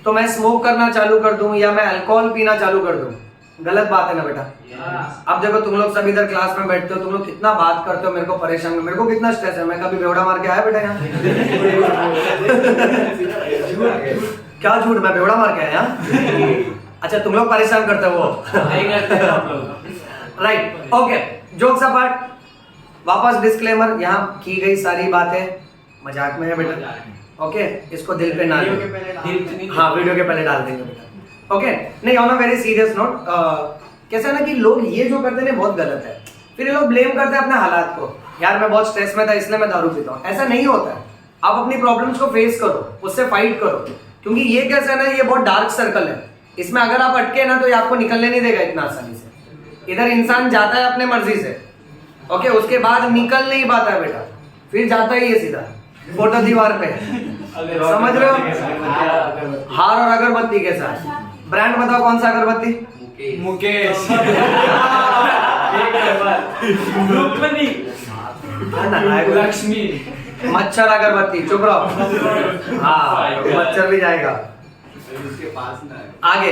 तो मैं स्मोक करना चालू कर दूं या मैं अल्कोहल पीना चालू कर दूं, गलत बात है ना बेटा. अब देखो तुम लोग सब इधर क्लास में बैठते हो, तुम लोग कितना बात करते हो, मेरे को परेशान, मेरे को कितना स्ट्रेस है, मैं कभी बेवड़ा मार के आया बेटा यहाँ? क्या झूठ, मैं बेवड़ा मार के आया? अच्छा तुम लोग परेशान करते हो, नहीं करते हो आप लोग. राइट. ओके, जोक्स अपार्ट, वापस डिस्क्लेमर, यहाँ की गई सारी बातें मजाक में है बेटा. ओके, इसको दिल पे ना लो. हाँ वीडियो के पहले डाल देंगे बेटा. ओके नहीं, on a very serious note, कैसा ना कि लोग ये जो करते हैं बहुत गलत है. फिर ये लोग ब्लेम करते हैं अपने हालात को, यार मैं बहुत स्ट्रेस में था इसलिए मैं दारू पीता हूँ. ऐसा नहीं होता है. आप अपनी प्रॉब्लम्स को फेस करो, उससे फाइट करो, क्योंकि ये कैसा है ना, ये बहुत डार्क सर्कल है. इसमें अगर आप अटके ना तो ये आपको निकलने नहीं देगा इतना आसानी से. इधर इंसान जाता है अपने मर्जी से, ओके, उसके बाद निकल नहीं पाता है बेटा, फिर जाता ही है सीधा फोटो दीवार पे. समझ रहे हो? हार और अगरबत्ती के साथ. ब्रांड बताओ कौन सा अगरबत्ती? मुकेश. लक्ष्मी. मच्छर अगरबत्ती. चुप रहो. हाँ मच्छर भी जाएगा. उसके पास ना आगे.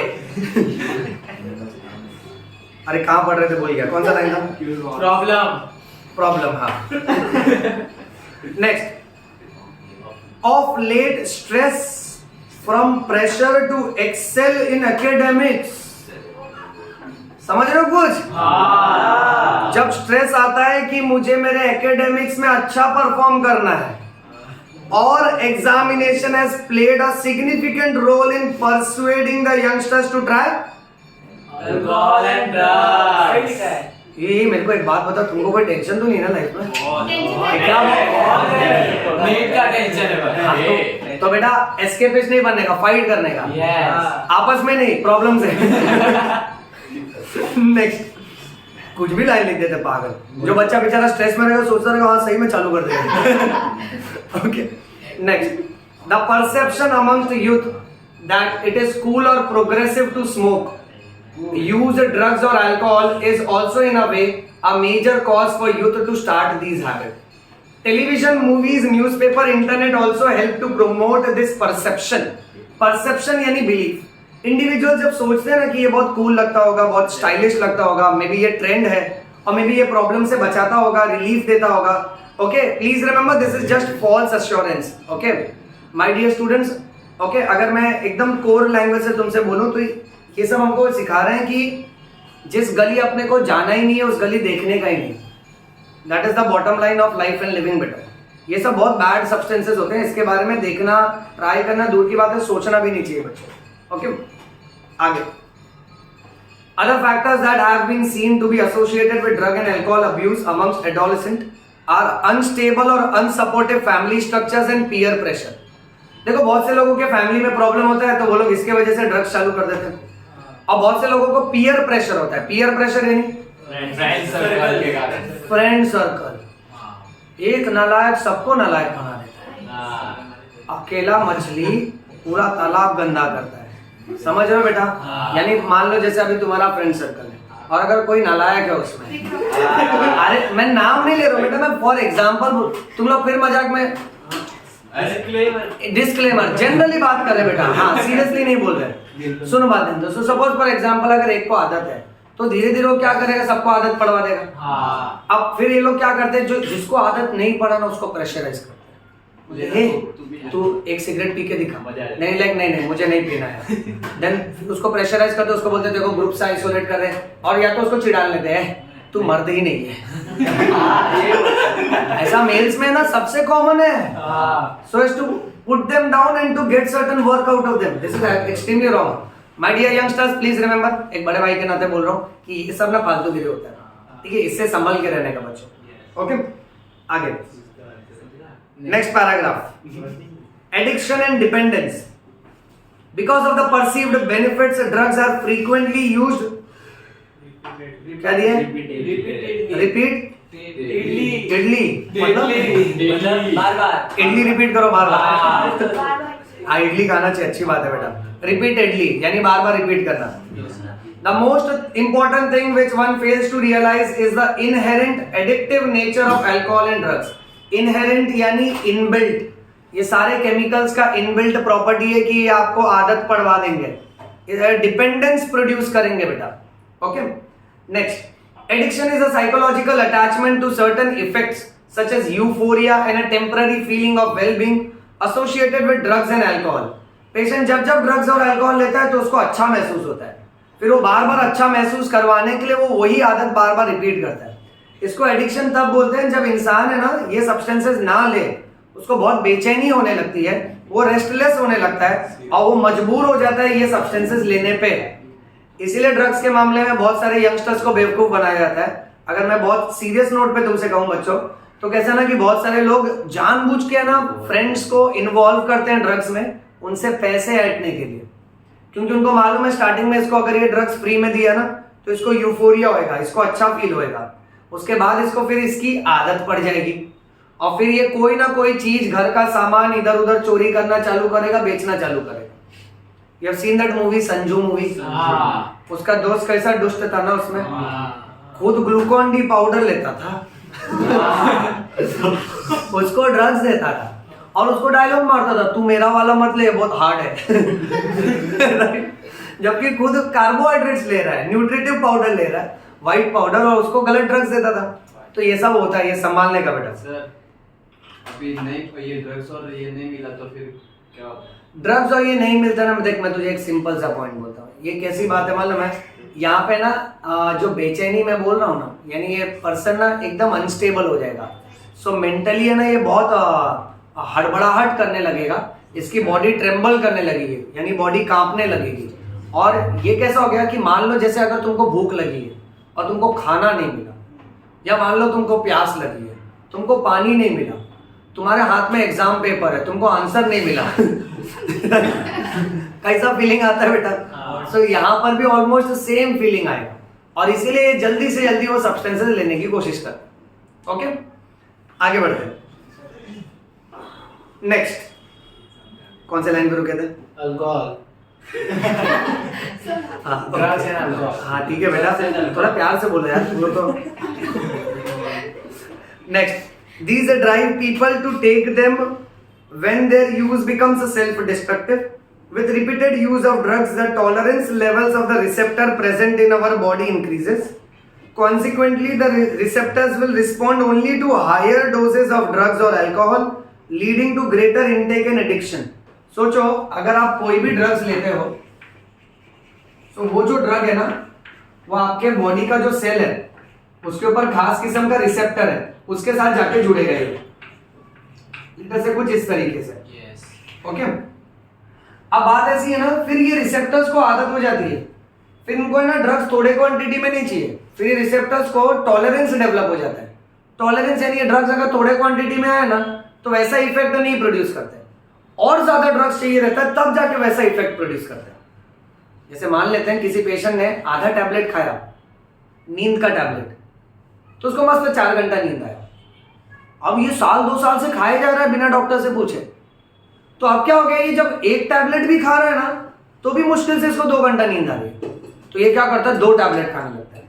अरे कहाँ पढ़ रहे थे, बोल गया. कौन सा लाइन था? प्रॉब्लम. हाँ. Next, of late stress from pressure to excel in academics. समझ रहे हो कुछ? जब स्ट्रेस आता है कि मुझे मेरे एकेडमिक्स में अच्छा परफॉर्म करना है और examination has played a significant role in persuading the youngsters to try alcohol and drugs. ये मेरे को एक बात बता, तुमको कोई टेंशन तो नहीं है ना लाइफ में? क्या नीट का टेंशन है हाँ, भाई. तो बेटा एस्केपिस्ट नहीं बनने का, फाइट करने का. यस. आपस में नहीं, प्रॉब्लम से. नेक्स्ट, कुछ भी लाइन लिख देते पागल. जो बच्चा बेचारा स्ट्रेस में रहेगा सोचता रहेगा हाँ सही में चालू कर देगा. Okay next, the perception amongst youth that it is cool और progressive to smoke, use drugs or alcohol is also in a way a major cause for youth to start these habits. Television, movies, newspaper, internet also help to promote this perception. Perception यानी belief. Individuals जब सोचते हैं ना कि ये बहुत cool लगता होगा, बहुत stylish लगता होगा, मे बी ये ट्रेंड है और मे बी ये प्रॉब्लम से बचाता होगा, रिलीफ देता होगा. Okay, please remember this is just false assurance. Okay my dear students, okay अगर मैं एकदम कोर लैंग्वेज से तुमसे बोलूं तो ये सब हमको सिखा रहे हैं कि जिस गली अपने को जाना ही नहीं है उस गली देखने का ही नहीं. That is the bottom line of life and living better. ये सब बहुत बैड सब्सटेंसेस होते हैं, इसके बारे में देखना, ट्राई करना दूर की बात है, सोचना भी नहीं चाहिए बच्चों. ओके आगे, other factors that have been seen to be associated with drug and alcohol abuse amongst adolescents are unstable or unsupportive family structures and peer pressure. देखो बहुत से लोगों के फैमिली में प्रॉब्लम होता है तो वो लोग इसके वजह से ड्रग्स चालू कर देते हैं, और बहुत से लोगों को पीयर प्रेशर होता है. पीयर प्रेशर यानी फ्रेंड सर्कल के कारण. Friend circle. एक नालायक सबको नालायक बना देता है. अकेला मछली पूरा तालाब गंदा करता है. समझ रहे हो बेटा? यानी मान लो जैसे अभी तुम्हारा फ्रेंड सर्कल है, और अगर कोई नालायक है उसमें, अरे मैं नाम नहीं ले रहा हूँ बेटा, मैं फॉर एग्जाम्पल, तुम लोग फिर मजाक में डिस्क्लेमर जनरली बात कर रहे बेटा, हाँ सीरियसली नहीं बोल रहे। सुनो बात है दोस्तों, सपोज फॉर एग्जांपल अगर एक को आदत है तो धीरे धीरे वो क्या करेगा, सबको आदत पड़वा देगा। हाँ। अब फिर ये लोग क्या करते हैं, जो जिसको आदत नहीं पड़ा ना उसको प्रेशराइज करते हैं, हे तू एक सिगरेट पी के दिखा, नहीं लाइक नहीं मुझे नहीं पीना है, देन उसको प्रेशराइज करते, उसको बोलते देखो ग्रुप से आइसोलेट कर रहे हैं, और या तो उसको चिढ़ा लेते हैं तू मर्द ही नहीं है। ऐसा मेल्स में ना सबसे कॉमन है। So as to put them down and to get certain work out of them, this is extremely wrong. My dear youngsters please remember, एक बड़े भाई के नाते बोल रहा हूँ कि ये सब ना फालतूगिरी होता है, ठीक है, इससे संभल के रहने का बच्चों। ओके आगे next paragraph, addiction and dependence. Because of the perceived benefits drugs are frequently used, क्या दिया, रिपीट इडली मतलब बार इडली रिपीट करो बार बार। हाँ इडली खाना चाहिए, अच्छी बात है बेटा। रिपीट इडली यानी बार बार रिपीट करना। The most important thing which one fails to realize is the inherent addictive nature of alcohol and drugs. Inherent यानी inbuilt, ये सारे केमिकल्स का इनबिल्ट प्रॉपर्टी है कि ये आपको आदत पड़वा देंगे, डिपेंडेंस प्रोड्यूस करेंगे बेटा। Okay next, addiction is a psychological attachment to certain effects such as euphoria and a temporary feeling of well-being associated with drugs and alcohol. Patient जब जब ड्रग्स और अल्कोहल लेता है तो उसको अच्छा महसूस होता है, फिर वो बार बार अच्छा महसूस करवाने के लिए वो वही आदत बार बार रिपीट करता है। इसको एडिक्शन तब बोलते हैं जब इंसान है ना ये सब्सटेंसेस ना ले, उसको बहुत बेचैनी होने लगती है, वो रेस्टलेस होने लगता है और वो मजबूर हो जाता है ये सब्सटेंसेस लेने पे। इसीलिए ड्रग्स के मामले में बहुत सारे यंगस्टर्स को बेवकूफ बनाया जाता है। अगर मैं बहुत सीरियस नोट पे तुमसे कहूं बच्चों, तो कैसा ना कि बहुत सारे लोग जानबूझ के ना फ्रेंड्स को इन्वॉल्व करते हैं ड्रग्स में, उनसे पैसे ऐंठने के लिए, क्योंकि उनको मालूम है स्टार्टिंग में इसको अगर ये ड्रग्स फ्री में दिया ना तो इसको यूफोरिया होएगा, इसको अच्छा फील होएगा, उसके बाद इसको फिर इसकी आदत पड़ जाएगी और फिर ये कोई ना कोई चीज, घर का सामान इधर उधर चोरी करना चालू करेगा, बेचना चालू करेगा। You have seen that movie, Sanju movie? उसका दोस्त कैसा दुष्ट था ना उसमें, खुद ग्लूकॉन डी पाउडर लेता था उसको ड्रग्स देता था और उसको डायलॉग मारता था, तू मेरा वाला मत ले बहुत हार्ड है जबकि खुद कार्बोहाइड्रेट्स ले रहा है, न्यूट्रिटिव पाउडर ले रहा है, व्हाइट पाउडर, और उसको गलत ड्रग्स देता था। तो ये सब होता है, ये संभालने का बेटा। सर अभी नहीं, ये ड्रग्स और ये नहीं मिला तो फिर क्या होता है? ड्रग्स और ये नहीं मिलता ना, देख मैं तुझे एक सिंपल सा पॉइंट बोलता हूँ, ये कैसी बात है मालूम है, यहाँ पे ना जो बेचैनी मैं बोल रहा हूँ ना, यानी ये पर्सन ना एकदम अनस्टेबल हो जाएगा। सो मेंटली है ना ये बहुत हड़बड़ाहट करने लगेगा, इसकी बॉडी ट्रेम्बल करने लगेगी, यानी बॉडी कांपने लगेगी। और ये कैसा हो गया कि मान लो जैसे अगर तुमको भूख लगी है और तुमको खाना नहीं मिला, या मान लो तुमको प्यास लगी है, तुमको पानी नहीं मिला, तुम्हारे हाथ में एग्जाम पेपर है, तुमको आंसर नहीं मिला कैसा फीलिंग आता है बेटा? सो यहाँ पर भी ऑलमोस्ट सेम फीलिंग आएगा और इसीलिए जल्दी से जल्दी वो सब्सटेंसेस लेने की कोशिश कर। ओके आगे बढ़ते हैं। नेक्स्ट कौन से लाइन पे रुके थे? अल्कोहल। हाँ ठीक है बेटा, थोड़ा प्यार से बोलो यार तुम लोग तो। Next, these drive people to take them when their use becomes self-destructive. With repeated use of drugs, the tolerance levels of the receptor present in our body increases. Consequently, the receptors will respond only to higher doses of drugs or alcohol, leading to greater intake and addiction. सोचो अगर आप कोई भी drugs लेते हो तो वो जो ड्रग है ना वो आपके बॉडी का जो सेल है उसके ऊपर खास किस्म का रिसेप्टर है, उसके साथ जाके जुड़ेगा ये, जैसे कुछ इस तरीके से। ओके अब बात ऐसी है ना, फिर ये रिसेप्टर्स को आदत हो जाती है, फिर इनको ना ड्रग्स थोड़े क्वांटिटी में नहीं चाहिए, फिर ये रिसेप्टर्स को टॉलरेंस डेवलप हो जाता है। टॉलरेंस यानी ये ड्रग्स अगर थोड़े क्वांटिटी में आए ना तो वैसा इफेक्ट नहीं प्रोड्यूस करते, और ज्यादा ड्रग्स चाहिए रहता है तब जाके वैसा इफेक्ट प्रोड्यूस करते हैं। जैसे मान लेते हैं किसी पेशेंट ने आधा टैबलेट खाया, नींद का टैबलेट, तो उसको मस्त 4 घंटा नींद आया। अब ये 1-2 साल से खाया जा रहा है बिना डॉक्टर से पूछे, तो अब क्या हो गया, ये जब एक टैबलेट भी खा रहा है ना तो भी मुश्किल से इसको 2 घंटा नींद आ रही है, तो ये क्या करता है 2 टैबलेट खाने लगता है।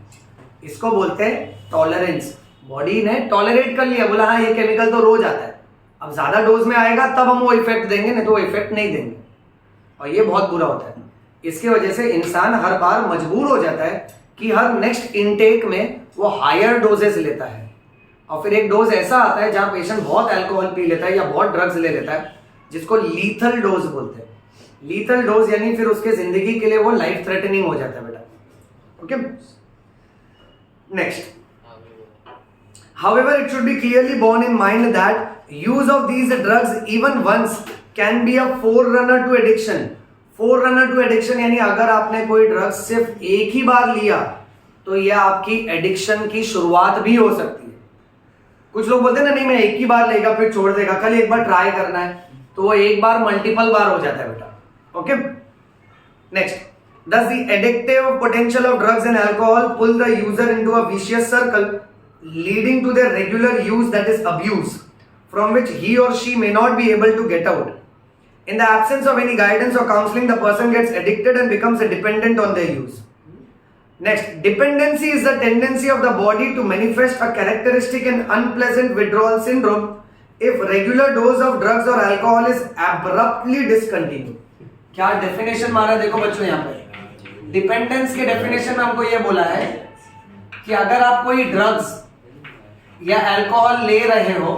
इसको बोलते हैं टॉलरेंस। बॉडी ने टॉलरेट कर लिया, बोला हाँ ये केमिकल तो रोज आता है, अब ज्यादा डोज में आएगा तब हम वो इफेक्ट देंगे, नहीं तो वो इफेक्ट नहीं देंगे। और ये बहुत बुरा होता है। इसकी वजह से इंसान हर बार मजबूर हो जाता है कि हर नेक्स्ट इनटेक में वो हायर डोजेस लेता है, और फिर एक डोज ऐसा आता है जहां पेशेंट बहुत अल्कोहल पी लेता है या बहुत ड्रग्स ले लेता है, जिसको लीथल डोज बोलते हैं। लीथल डोज यानी फिर उसके जिंदगी के लिए वो लाइफ थ्रेटनिंग हो जाता है बेटा। Okay, next, however it should be clearly borne in mind that use of these drugs even once can be a forerunner to addiction। forerunner to addiction यानी अगर आपने कोई ड्रग्स सिर्फ एक ही बार लिया तो यह आपकी एडिक्शन की शुरुआत भी हो सकती है। कुछ लोग बोलते हैं ना नहीं मैं एक ही बार लेगा फिर छोड़ देगा, कल एक बार ट्राई करना है, तो वो एक बार मल्टीपल बार हो जाता है बेटा। Okay, next, does the addictive potential of drugs and alcohol pull the user into a vicious circle leading to their regular use, that is abuse, from which he or she may not be able to get out? In the absence of any guidance or counseling, the person gets addicted and becomes dependent on their use. Next, dependency is the tendency of the body to manifest a characteristic and unpleasant withdrawal syndrome if regular dose of drugs or alcohol is abruptly discontinued. क्या definition मारा देखो बच्चों यहाँ पे। Dependence के definition में हमको ये बोला है कि अगर आप कोई ड्रग्स या अल्कोहल ले रहे हो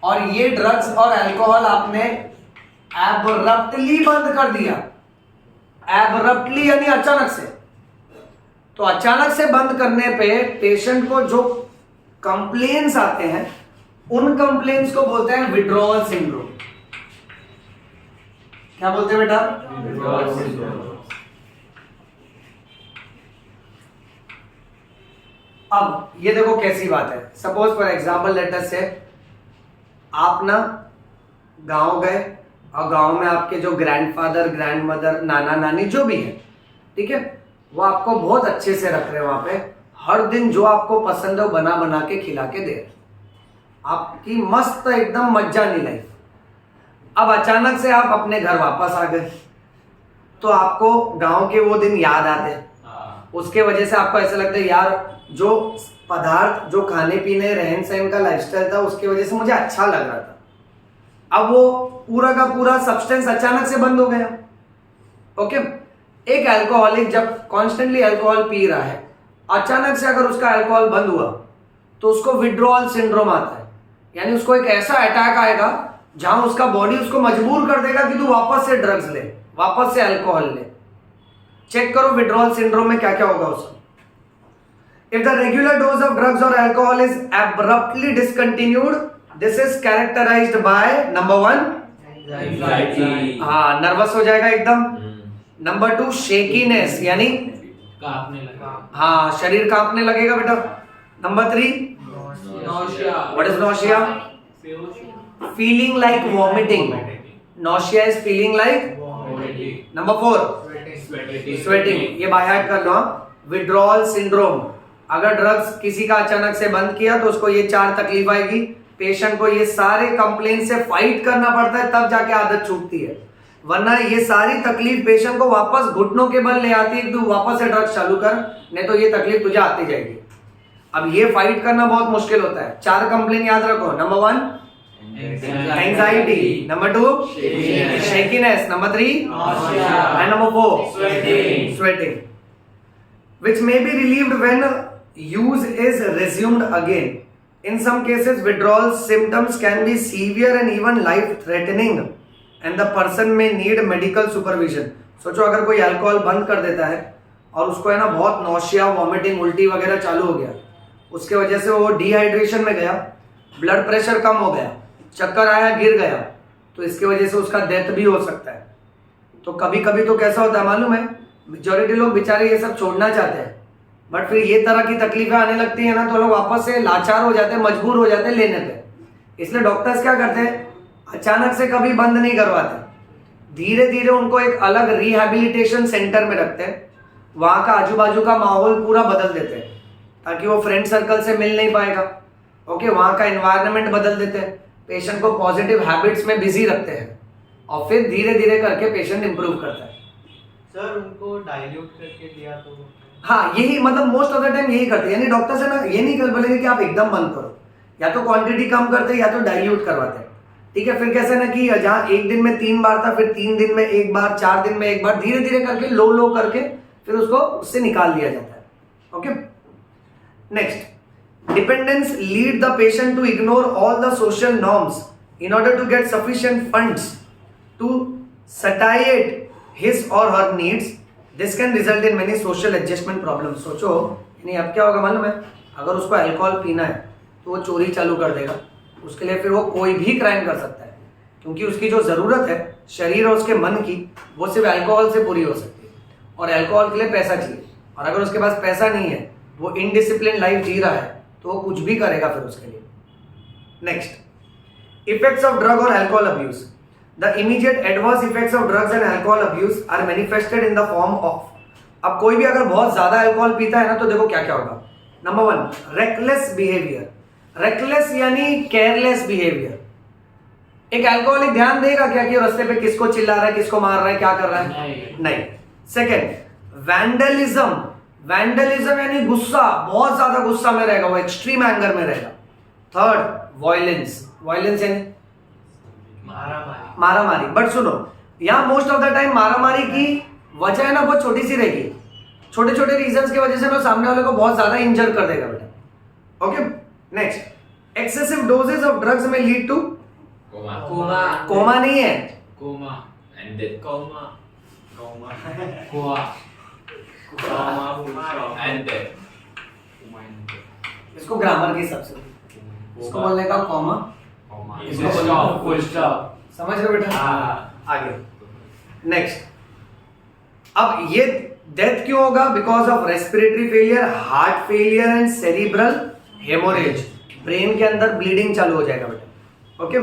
और ये ड्रग्स और अल्कोहल आपने एब्रप्टली बंद कर दिया, एब्रप्टली यानी अचानक से, तो अचानक से बंद करने पे पेशेंट को जो कंप्लेन्स आते हैं उन कंप्लेन्स को बोलते हैं विड्रॉल सिंड्रोम। क्या बोलते हैं बेटा? Withdrawal syndrome. अब ये देखो कैसी बात है। Suppose for example let us से आप ना गांव गए और गांव में आपके जो ग्रैंडफादर ग्रैंडमदर नाना नानी जो भी है, ठीक है, वो आपको बहुत अच्छे से रख रहे हैं वहां पे, हर दिन जो आपको पसंद है बना बना के खिला के दे रहे, आपकी मस्त एकदम मज्जानी लाइफ। अब अचानक से आप अपने घर वापस आ गए तो आपको गांव के वो दिन याद आते हैं, उसके वजह से आपको ऐसा लगता है यार जो पदार्थ जो खाने पीने रहन सहन का लाइफस्टाइल था उसकी वजह से मुझे अच्छा लग रहा था, अब वो पूरा का पूरा सब्सटेंस अचानक से बंद हो गया। ओके, एक अल्कोहलिक जब कॉन्स्टेंटली अल्कोहल पी रहा है, अचानक से अगर उसका अल्कोहल बंद हुआ तो उसको विड्रॉल सिंड्रोम आता है, यानी उसको एक ऐसा अटैक आएगा जहां उसका बॉडी उसको मजबूर कर देगा कि तू वापस से ड्रग्स ले, वापस से अल्कोहल ले। चेक करो विड्रॉल सिंड्रोम में क्या क्या होगा उसको। If the regular dose of drugs or alcohol is abruptly discontinued, this is characterized by number 1 Anxiety। हाँ, नर्वस हो जाएगा एकदम। नंबर 2 शेकीनेस, यानी कांपने लगा। हाँ शरीर कांपने लगेगा बेटा। Number 3 nausea. What is nausea? Feeling like vomiting. Nausea is feeling like. Number 4 sweating, ये बाय हार्ट कर लो। विड्रॉल सिंड्रोम, अगर ड्रग्स किसी का अचानक से बंद किया तो उसको ये 4 तकलीफ आएगी। पेशेंट को ये सारे कंप्लेन से फाइट करना पड़ता है तब जाके आदत छूटती है, वरना ये सारी तकलीफ पेशेंट को वापस घुटनों के बल ले आती है कि तू वापस से ड्रग्स चालू कर, नहीं तो ये तकलीफ तुझे आती जाएगी। अब ये फाइट करना बहुत मुश्किल होता है। 4 कंप्लेन याद रखो। Number 1 anxiety, number 2 shakiness, number 3 and number 4 sweating, which may be relieved when use is resumed again. In some cases, withdrawal symptoms can be severe and even life-threatening, and the person may need medical supervision. सोचो अगर कोई alcohol बंद कर देता है और उसको है ना बहुत नौशिया, वॉमिटिंग, उल्टी वगैरह चालू हो गया, उसके वजह से वो डिहाइड्रेशन में गया, ब्लड प्रेशर कम हो गया, चक्कर आया, गिर गया, तो इसके वजह से उसका डेथ भी हो सकता है। तो कभी कभी तो कैसा होता है मालूम है, मेजॉरिटी लोग बेचारे ये सब छोड़ना चाहते हैं, बट फिर ये तरह की तकलीफें आने लगती है ना तो लोग वापस से लाचार हो जाते हैं, मजबूर हो जाते हैं लेने पे। इसलिए डॉक्टर्स क्या करते हैं, अचानक से कभी बंद नहीं करवाते, धीरे धीरे उनको एक अलग रिहैबिलिटेशन सेंटर में रखते हैं, वहाँ का आजू बाजू का माहौल पूरा बदल देते हैं ताकि वो फ्रेंड सर्कल से मिल नहीं पाएगा। ओके, वहाँ का एनवायरनमेंट बदल देते हैं, पेशेंट को पॉजिटिव हैबिट्स में बिजी रखते हैं और फिर धीरे धीरे करके पेशेंट इंप्रूव करता है। सर उनको डाइल्यूट करके दिया तो हाँ यही मतलब मोस्ट ऑफ द टाइम यही करते हैं, यानी डॉक्टर से ना ये नहीं कर बोलेंगे कि आप एकदम बंद करो, या तो क्वांटिटी कम करते हैं या तो डाइल्यूट करवाते हैं, ठीक है। फिर कैसे ना कि जहाँ एक दिन में 3 बार था, फिर 3 दिन में 1 बार, 4 दिन में 1 बार, धीरे धीरे करके लो लो करके फिर उसको उससे निकाल दिया जाता है। Okay, next, dependence lead the patient to ignore all the social norms in order to get sufficient funds to satiate his और her needs. This can result in many social adjustment problem. सोचो नहीं अब क्या होगा मालूम है, अगर उसको अल्कोहल पीना है तो वो चोरी चालू कर देगा, उसके लिए फिर वो कोई भी क्राइम कर सकता है, क्योंकि उसकी जो ज़रूरत है शरीर और उसके मन की वो सिर्फ अल्कोहल से पूरी हो सकती है, और अल्कोहल के लिए पैसा चाहिए, और अगर उसके पास पैसा नहीं है, वो इनडिसिप्लिन लाइफ जी रहा है, तो वो कुछ भी करेगा फिर उसके लिए। नेक्स्ट, इफेक्ट्स ऑफ ड्रग और alcohol abuse. The immediate adverse effects of drugs and alcohol abuse are manifested in the form of, अब कोई भी अगर बहुत ज्यादा अल्कोहल पीता है ना तो देखो क्या क्या होगा। Number 1, reckless behaviour. रेकलेस यानी केयरलेस बिहेवियर। एक अल्कोहलिक ध्यान देगा क्या कि रास्ते पे किसको चिल्ला रहा है, किसको मार रहा है, क्या कर रहा है? नहीं। Second, vandalism. वैंडलिज्म यानी गुस्सा, बहुत ज्यादा गुस्सा में रहेगा, वो एक्सट्रीम एंगर में रहेगा। Third, violence. वायलेंस यानी मारामारी। बट सुनो, यहाँ मोस्ट ऑफ द टाइम मारामारी की वजह है ना बहुत छोटी सी रहेगी, छोटे छोटे रीजंस की वजह से ना सामने वाले को बहुत ज्यादा इंजर कर देगा बेटा। Okay, next, excessive doses of drugs में लीड टू कोमा नहीं है, इसको ग्रामर के हिसाब से इसको बोलने का कॉमा, समझ रहे बेटा? आगे नेक्स्ट, अब ये डेथ क्यों होगा? Because of respiratory failure, heart failure and cerebral haemorrhage. Brain के अंदर ब्लीडिंग चालू हो जाएगा बेटा। Okay,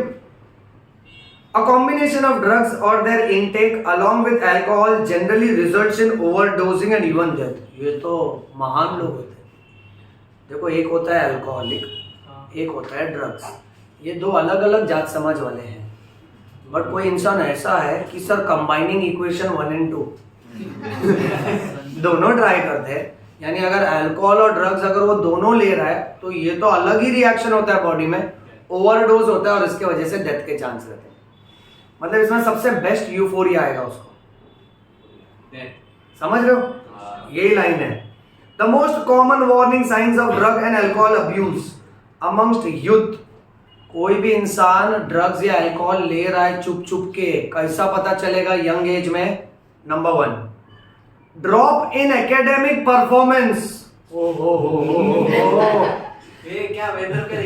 a combination of drugs or their intake along with alcohol generally results in overdosing and even death। ये तो महान लोग होते हैं। देखो, एक होता है अल्कोहलिक, एक होता है ड्रग्स, ये दो अलग अलग जात समझ वाले हैं। बट कोई इंसान ऐसा है कि सर कंबाइनिंग इक्वेशन 1 and 2 दोनों ट्राई करते हैं, यानी अगर अल्कोहल और ड्रग्स अगर वो दोनों ले रहा है तो ये तो अलग ही रिएक्शन होता है बॉडी में, ओवरडोज होता है और इसके वजह से डेथ के चांस रहते हैं। मतलब इसमें सबसे बेस्ट यूफोरिया आएगा उसको, समझ रहे हो? यही लाइन है। The most common warning science of drug and alcohol abuse amongst youth. कोई भी इंसान ड्रग्स या अल्कोहल ले रहा है चुप चुप के, कैसा पता चलेगा यंग एज में? Number 1, drop in academic performance. ये क्या वेदर पे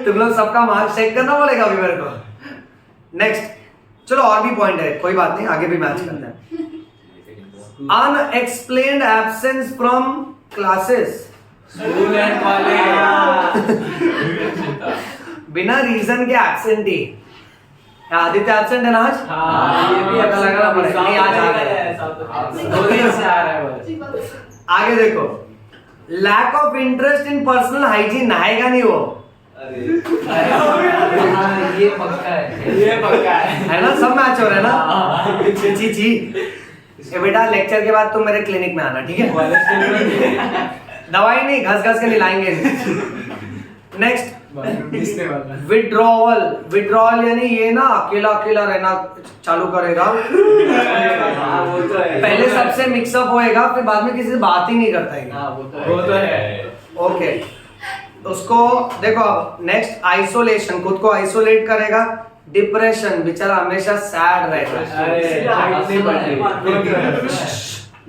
तुम लोग सबका मार्क्स चेक करना पड़ेगा अभी मेरे को। नेक्स्ट, चलो और भी पॉइंट है, कोई बात नहीं, आगे भी मैच करते हैं। Unexplained absence from classes. School and college बिना रीजन के एब्सेंटी। आदित्य एब्सेंट है ना आज? हाँ, ये भी पता लगाना पड़ेगा। नहीं, आज आ गया है। 2 दिन से आ रहा है बस। आगे देखो, lack of interest in personal hygiene. नहाएगा नहीं वो, ये पक्का है ना? सब मैच हो रहा है ना? जी जी, ये बेटा लेक्चर के बाद तुम मेरे क्लिनिक में आना, ठीक है? दवाई नहीं, घस घस के निलाएंगे। Next, withdrawal. विड्रॉवल यानी ये ना अकेला अकेला रहना चालू करेगा, पहले सबसे मिक्सअप होएगा, फिर बाद में किसी से बात ही नहीं करता है। वो तो है। ओके, उसको देखो। अब नेक्स्ट, आइसोलेशन, खुद को आइसोलेट करेगा। डिप्रेशन, बेचारा हमेशा सैड रहेगा।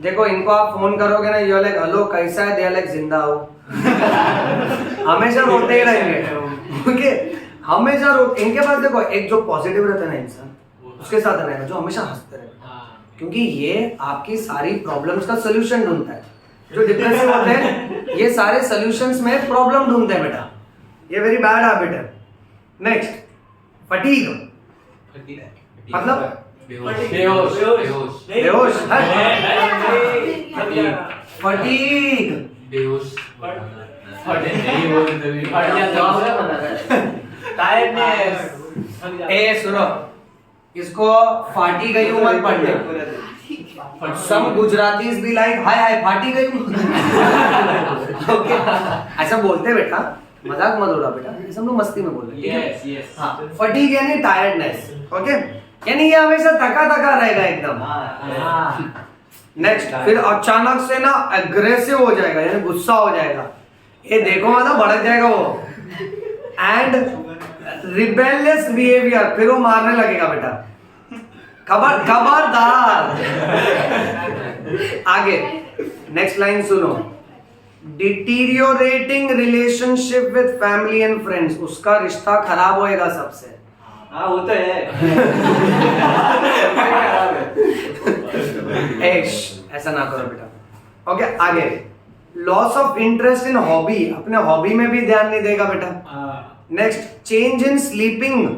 देखो, इनको आप फोन करोगे ना, ये लाइक हेलो कैसा है, दे लाइक जिंदा हो। हमेशा रोते ही रहेंगे, ओके? हमेशा रोते। इनके पास देखो, एक जो पॉजिटिव रहता है ना इंसान, उसके साथ रहेगा, जो हमेशा हंसते रहेगा, क्योंकि ये आपकी सारी प्रॉब्लम्स का सोल्यूशन ढूंढता है। जो डिप्रेसिव होते हैं ये सारे सॉल्यूशंस में प्रॉब्लम ढूंढते हैं बेटा, ये वेरी बैड हैबिट है। Next, fatigue. मतलब बेहोश। बेहोश, फटीग, टायर्डनेस। ए सुनो, इसको फाटी गई हूं मत पढ़ने, Some Gujaratis be like, हाय हाय फाटी गई ओके ऐसा बोलते हैं बेटा, मजाक मत उड़ा बेटा, ऐसा हम लोग मस्ती में बोल रहे हैं, ठीक है? हाँ, फटीग यानी टायर्डनेस, ओके, यानी ये हमेशा थका थका रहेगा एकदम। नेक्स्ट, फिर अचानक से ना एग्रेसिव हो जाएगा, यानी गुस्सा हो जाएगा, ये देखो मतलब भड़क जाएगा वो। एंड रिबेलियस बिहेवियर, फिर वो मारने लगेगा बेटा, खबरदार। आगे नेक्स्ट लाइन सुनो, deteriorating relationship with family and friends, उसका रिश्ता खराब होएगा सबसे। हाँ वो तो है। ऐसा ना करो बेटा। ओके आगे, loss of interest in hobby, अपने हॉबी में भी ध्यान नहीं देगा बेटा। Next, change in sleeping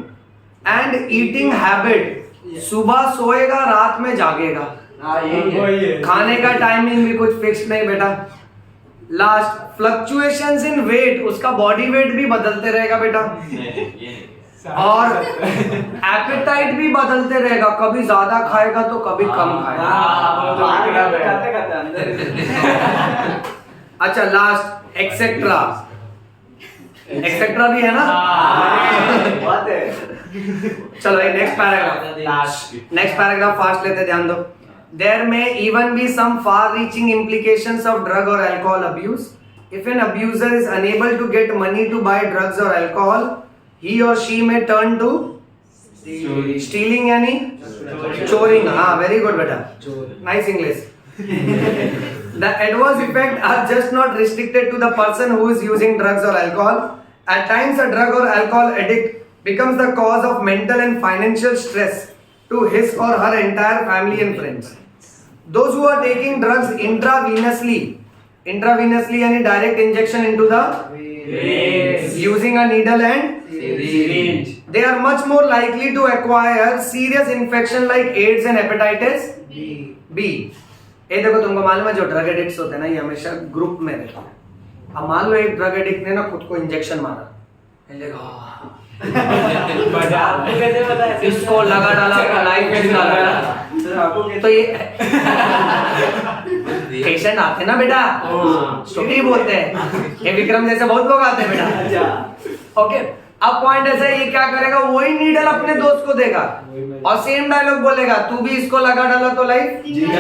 and eating habit, सुबह सोएगा रात में जागेगा, खाने का टाइमिंग भी कुछ फिक्स नहीं बेटा। लास्ट, फ्लक्चुएशंस इन वेट, उसका बॉडी वेट भी बदलते रहेगा बेटा, और एपेटाइट भी बदलते रहेगा, कभी ज्यादा खाएगा तो कभी कम खाएगा। अच्छा लास्ट, एक्सेट्रा, एक्सेट्रा भी है ना। चलो नेक्स्ट पैराग्राफ फास्ट लेते, ध्यान दो। There may even be some far-reaching implications of drug or alcohol abuse. If an abuser is unable to get money to buy drugs or alcohol, he or she may turn to stealing यानी चोरिंग। हाँ very good बेटा, nice English. The adverse effects are just not restricted to the person who is using drugs or alcohol. At times, a drug or alcohol addict becomes the cause of mental and financial stress to his or her entire family and friends. Those who are taking drugs intravenously यानी direct injection into the veins, using a needle and syringe, they are much more likely to acquire serious infection like AIDS and hepatitis B. ये देखो, तुमको मालूम है जो drug addicts होते हैं ना, ये हमेशा ग्रुप में रहते हैं। अब मान लो एक ड्रग एडिक्ट ने ना खुद को इंजेक्शन मारा, इसको लगा डाला, लाइफ में डाला, तो ये पेशेंट आते ना बेटा, स्टोरी बोलते हैं, ये विक्रम जैसे बहुत लोग आते हैं बेटा। ओके, अब पॉइंट ऐसा है, ये क्या करेगा, वही नीडल अपने दोस्त को देगा और सेम डायलॉग बोलेगा, तू भी इसको लगा डाला तो लाइफ जी जा।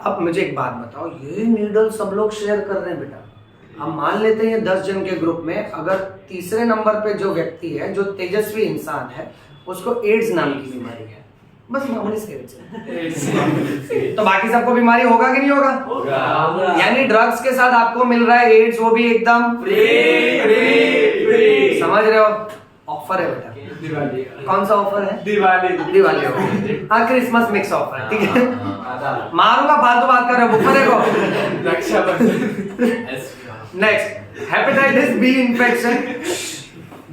अब मुझे एक बात बताओ, ये नीडल सब लोग शेयर कर रहे हैं बेटा, अब मान लेते हैं 10 जन के ग्रुप में अगर तीसरे नंबर पे जो व्यक्ति है, जो तेजस्वी इंसान है, उसको एड्स नाम की बीमारी है, बस मामूली से एड्स, तो बाकी सबको बीमारी होगा कि नहीं होगा? यानी ड्रग्स के साथ आपको मिल रहा है एड्स, वो भी एकदम फ्री। समझ रहे हो? ऑफर है बेटा, दिवाली। कौन सा ऑफर है? दिवाली ऑफर। हाँ, क्रिसमस मिक्स ऑफर है, ठीक है। मारूंगा, फालतू बात कर रहे हो, बुक देखो। Rakshabandhan. Next, hepatitis B infection,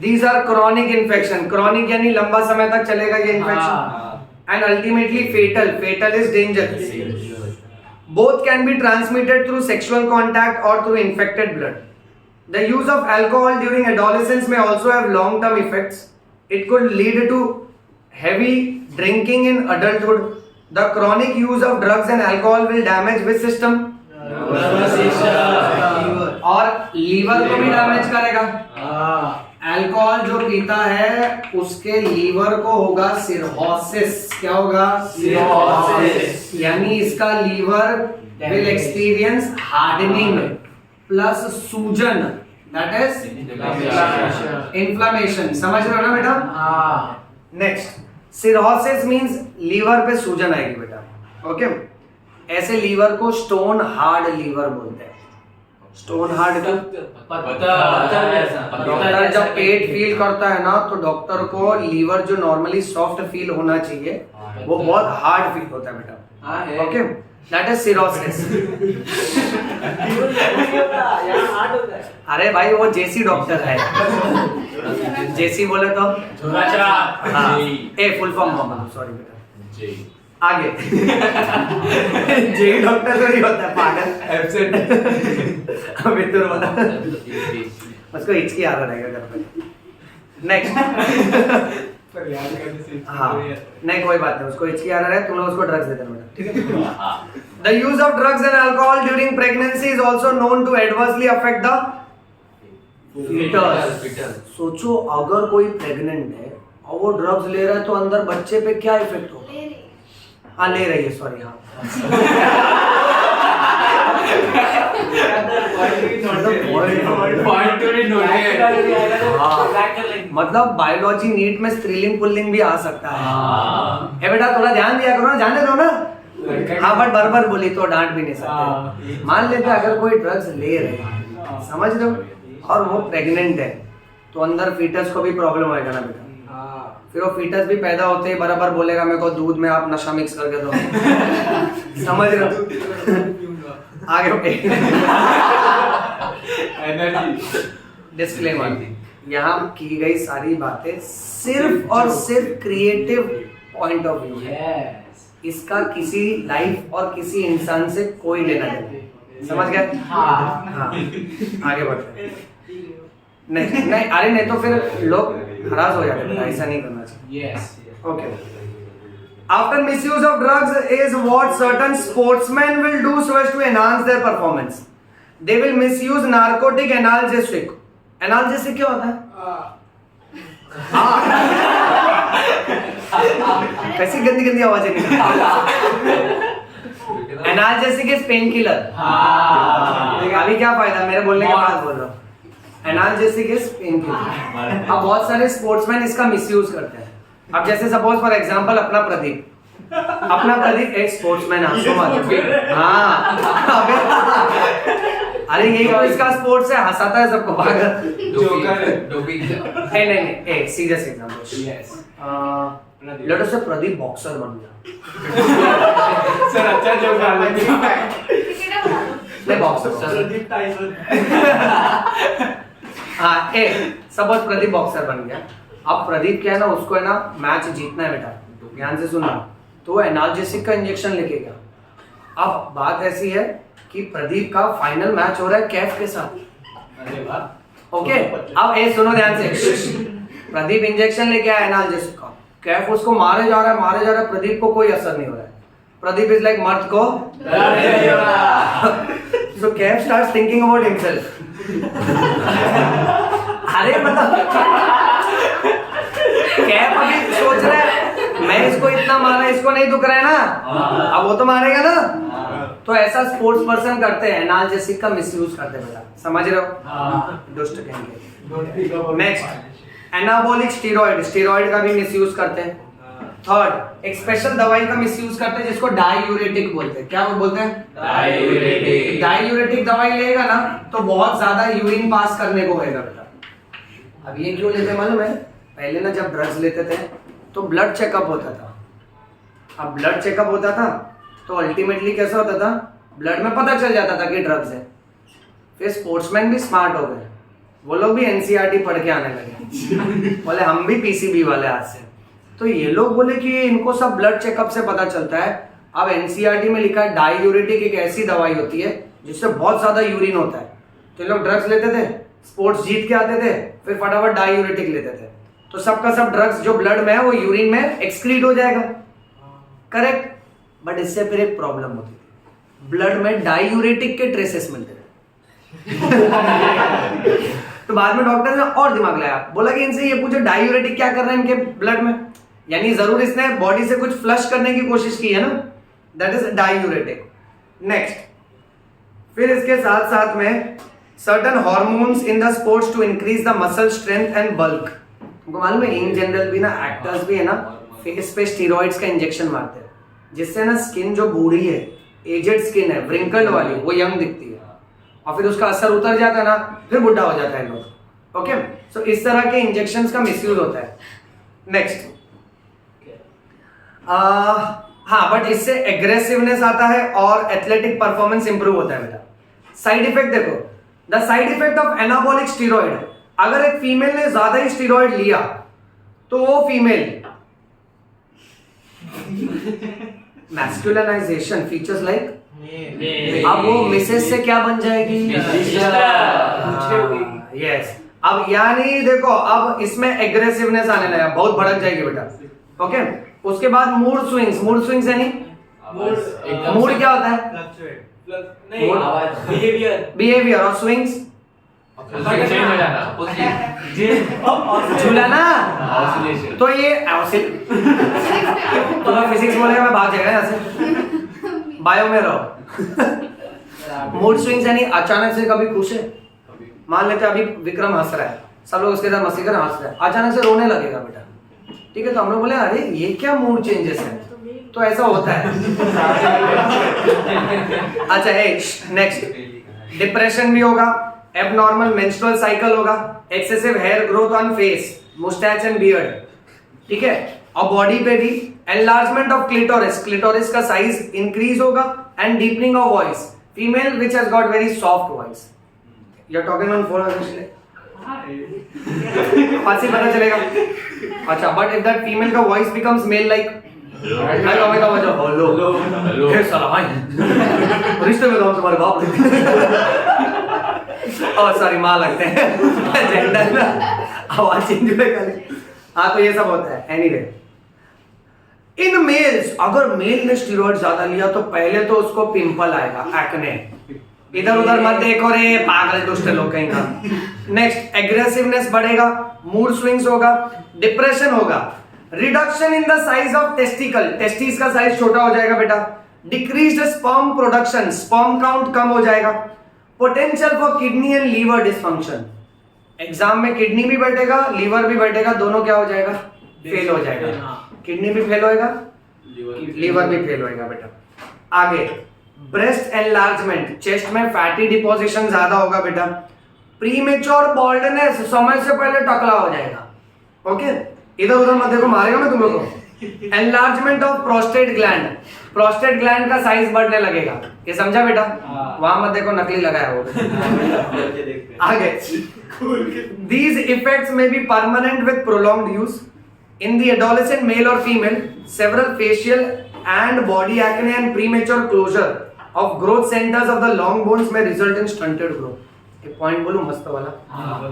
these are chronic infection, chronic यानी लंबा समय तक चलेगा ये infection, and ultimately fatal, fatal is dangerous. Both can be transmitted through sexual contact और through infected blood. The use of alcohol during adolescence may also have long-term effects. It could lead to heavy drinking in adulthood. The chronic use of drugs and alcohol will damage which system? और liver को भी damage करेगा। Alcohol जो पीता है उसके liver को होगा सिरहोसिस। क्या होगा? सिरहोसिस। यानी इसका liver will experience hardening plus सूजन, दैट इज इन्फ्लेमेशन। समझ रहे हो ना बेटा? नेक्स्ट, सिरहोसिस मींस लीवर पे सूजन आएगी बेटा। ओके, ऐसे लीवर को स्टोन हार्ड लीवर बोलते हैं। स्टोन हार्ड का डॉक्टर जब पेट फील करता है ना, तो डॉक्टर को लीवर जो नॉर्मली सॉफ्ट फील होना चाहिए वो बहुत हार्ड फील होता है बेटा। Okay, that is cirrhosis. अरे भाई वो जेसी डॉक्टर है, जेसी बोले तो फुल फॉर्म बोलो, सॉरी बेटा। आगे जेई डॉक्टर तो नहीं होता है, पागल एब्सेंट। अभी तो बता, उसको हिचकी आ रहा रहेगा घर पे। नेक्स्ट, पर याद करने से हाँ नहीं कोई बात नहीं, उसको हिचकी आ रहा है, तुम लोग उसको ड्रग्स देते हो बेटा, ठीक है। The use of drugs and alcohol during pregnancy is also known to adversely affect the foetus. सोचो अगर कोई प्रेग्नेंट है और वो ड्रग्स ले रहा है तो अंदर बच्चे पे क्या इफेक्ट होगा? हाँ ले रही है, सॉरी हाँ। मतलब बायोलॉजी नीट में स्त्रीलिंग पुल्लिंग भी आ सकता है। ए बेटा थोड़ा ध्यान दिया करो ना, जाने दो ना। हाँ बट बरबर बोली तो डांट भी नहीं सकते। मान लेते अगर कोई ड्रग्स ले रहे हैं, समझ रहे हो, और वो प्रेग्नेंट है तो अंदर फीटस को भी प्रॉब्लम होएगा ना बेटा। फिर वो फीटस भी पैदा होते ही बराबर बोलेगा मेरे को दूध में आप नशा मिक्स करके दो। समझ रहे हो? आगे डिस्क्लेमर, यहाँ की गई सारी बातें सिर्फ और सिर्फ क्रिएटिव पॉइंट ऑफ व्यू है। इसका किसी लाइफ और किसी इंसान से कोई लेना देना। समझ गए? हाँ आगे बढ़ते हैं। नहीं नहीं अरे नहीं तो फिर लोग हरास हो जाते हैं, ऐसा नहीं करना चाहिए। Okay. After misuse of drugs is what certain sportsmen will do so as to enhance their performance. They will misuse narcotic analgesic. Analgesic क्या होता है? कैसी गंदी गंदी आवाजें निकलती। Analgesic is painkiller. अभी क्या फायदा, मेरे बोलने के बाद बोल रहा हूँ। Analgesic is painkiller. अब बहुत सारे स्पोर्ट्समैन इसका मिसयूज करते हैं। अब जैसे सपोज फॉर एग्जांपल अपना प्रदीप एक स्पोर्ट्समैन है। हाँ अरे यही तो इसका स्पोर्ट्स है, हंसाता है सबको पागल। नहीं सीरियस एग्जांपल। लेट अस से प्रदीप बॉक्सर बन गया। सर अच्छा जोक डाल ले बॉक्सर प्रदीप टाइसन। हाँ सपोज प्रदीप बॉक्सर बन गया। अब प्रदीप क्या है ना, उसको है ना मैच जीतना है बेटा, ध्यान से सुनना। तो एनाल्जेसिक का इंजेक्शन लेके गया। अब बात ऐसी है कि प्रदीप का फाइनल मैच हो रहा है कैफ के साथ। अरे वाह। ओके अब सुनो ध्यान से। प्रदीप इंजेक्शन लेके आया एनाल्जेसिक का, कैफ उसको मारे जा रहा है। प्रदीप को कोई असर नहीं हो रहा है। प्रदीप इज लाइक मर्द को so Kev starts thinking about himself. अरे मतलब कैप अभी सोच रहा है मैं इसको इतना मारा, इसको नहीं दुख रहा है ना, अब वो तो मारेगा ना। तो ऐसा स्पोर्ट्स पर्सन करते हैं, एनाल्जेसिक का मिसयूज करते हैं बेटा, समझ रहे हो? दुष्ट कहेंगे। नेक्स्ट एनाबॉलिक स्टेरॉइड का भी मिसयूज करते हैं। थर्ड एक स्पेशल दवाई का मिसयूज करते हैं जिसको डायूरेटिक बोलते हैं। क्या वो बोलते हैं? डायूरेटिक दवाई लेगा ना तो बहुत ज्यादा यूरिन पास करने को होगा बेटा। अब ये क्यों लेते मालूम है? पहले ना जब ड्रग्स लेते थे तो ब्लड चेकअप होता था। अब ब्लड चेकअप होता था तो अल्टीमेटली कैसा होता था, ब्लड में पता चल जाता था कि ड्रग्स है। फिर स्पोर्ट्समैन भी स्मार्ट हो गए, वो लोग भी एनसीईआरटी पढ़ के आने लगे। बोले हम भी पीसीबी वाले आज से। तो ये लोग बोले कि इनको सब ब्लड चेकअप से पता चलता है। अब एनसीईआरटी में लिखा है डायूरेटिक एक ऐसी दवाई होती है जिससे बहुत ज्यादा यूरिन होता है। तो लोग ड्रग्स लेते थे, स्पोर्ट्स जीत के आते थे, फिर फटाफट डायूरेटिक लेते थे। तो सबका सब ड्रग्स जो ब्लड में है वो यूरिन में एक्सक्रीट हो जाएगा, करेक्ट। बट इससे फिर एक प्रॉब्लम होती थी, ब्लड में डायूरेटिक के ट्रेसेस मिलते थे। तो बाद में डॉक्टर ने और दिमाग लगाया, बोला कि इनसे ये पूछो डायूरेटिक क्या कर रहे हैं इनके ब्लड में, यानी जरूर इसने बॉडी से कुछ फ्लश करने की कोशिश की है ना, दैट इज डायूरेटिक। नेक्स्ट फिर इसके साथ साथ में certain hormones in the sports to increase the muscle strength and bulk. तुमको मालूम है इन जनरल भी ना एक्टर्स भी है ना फेस पे स्टीरॉइड्स का इंजेक्शन मारते हैं, जिससे ना स्किन जो बूढ़ी है, एजेड स्किन है, व्रिंकल्ड वाली, वो यंग दिखती है। और फिर उसका असर उतर जाता है ना, फिर बुढ़ा हो जाता है लोग। ओके सो इस तरह के इंजेक्शंस का मिसयूज होता है। नेक्स्ट हाँ बट इससे एग्रेसिवनेस आता है और एथलेटिक परफॉर्मेंस इंप्रूव होता है बेटा। साइड इफेक्ट देखो, the side effect of anabolic steroid, अगर एक फीमेल ने ज्यादा ही स्टीरॉइड लिया तो वो फीमेल मैस्कुलिनाइजेशन फीचर्स लाइक, अब वो मिसेस से क्या बन जाएगी? यस। अब यानी देखो अब इसमें एग्रेसिवनेस आने लगा, बहुत भड़क जाएगी बेटा। ओके, उसके बाद मूड स्विंग्स यानी मूड क्या होता है? फ्लक्चुएट नहीं, आवाज बिहेवियर। और स्विंग्स चेंज हो जाना, झूलाना। ऑसिलेशन। तो ये तो मैं फिजिक्स बोलेगा मैं भाग जाएगा यहाँ से, बायो में रहो। मूड स्विंग्स यानी अचानक से कभी खुश है, मान लेते हैं अभी विक्रम हंस रहा है, सब लोग उसके साथ मस्ती कर हंस रहे हैं, अचानक से रोने लगेगा बेटा, ठीक है, तो हम लोग बोले अरे ये क्या मूड चेंजेस है, तो ऐसा होता है। अच्छा नेक्स्ट, डिप्रेशन भी होगा, एबनॉर्मल मेंस्ट्रुअल साइकिल होगा, excessive hair growth on face, moustache and beard, ठीक है, और बॉडी पे भी एनलार्जमेंट ऑफ क्लिटोरिस का साइज इंक्रीज होगा, and deepening of voice, female which has got very soft voice. You are talking on phone फांसी पता चलेगा। अच्छा, बट इफ दैट फीमेल का voice becomes male like hello hello hey साला भाई रिश्ते में तो तुम्हारे बाप और सॉरी माँ लगते हैं जेंडर आवाज चेंज होगा। हाँ, तो ये सब होता है। एनीवे, इन मेल्स अगर मेल ने स्टेरॉइड ज्यादा लिया तो पहले तो उसको पिंपल आएगा, एक्ने, इधर उधर मत देखो रे पागल दुष्ट लोग कहीं का। नेक्स्ट, एग्रेसिवनेस बढ़ेगा, मूड स्विंग्स होगा, डिप्रेशन होगा, reduction in the size of testicle, testis का साइज छोटा हो जाएगा बेटा, decreased sperm production, sperm count कम हो जाएगा, potential for kidney and liver dysfunction, exam में किडनी भी बैठेगा लीवर भी बैठेगा, दोनों क्या हो जाएगा? फेल हो जाएगा। किडनी भी फेल होएगा, लीवर भी फेल होएगा बेटा। आगे, ब्रेस्ट एनलार्जमेंट, चेस्ट में फैटी डिपोजिशन ज्यादा होगा बेटा, प्रीमेच्योर बॉल्डनेस, समय से पहले टकला हो जाएगा। ओके, इधर उधर मत देखो, मारेगा मैं तुम लोगों को। Enlargement of prostate gland, prostate gland का साइज बढ़ने लगेगा, ये समझा बेटा? वहां मत देखो, नकली लगाया वो। आगे, these effects may be permanent with prolonged use. In the adolescent male or female, several facial and body acne and premature closure of growth centers of the long bones may result in stunted growth। एक point बोलूं मस्त वाला,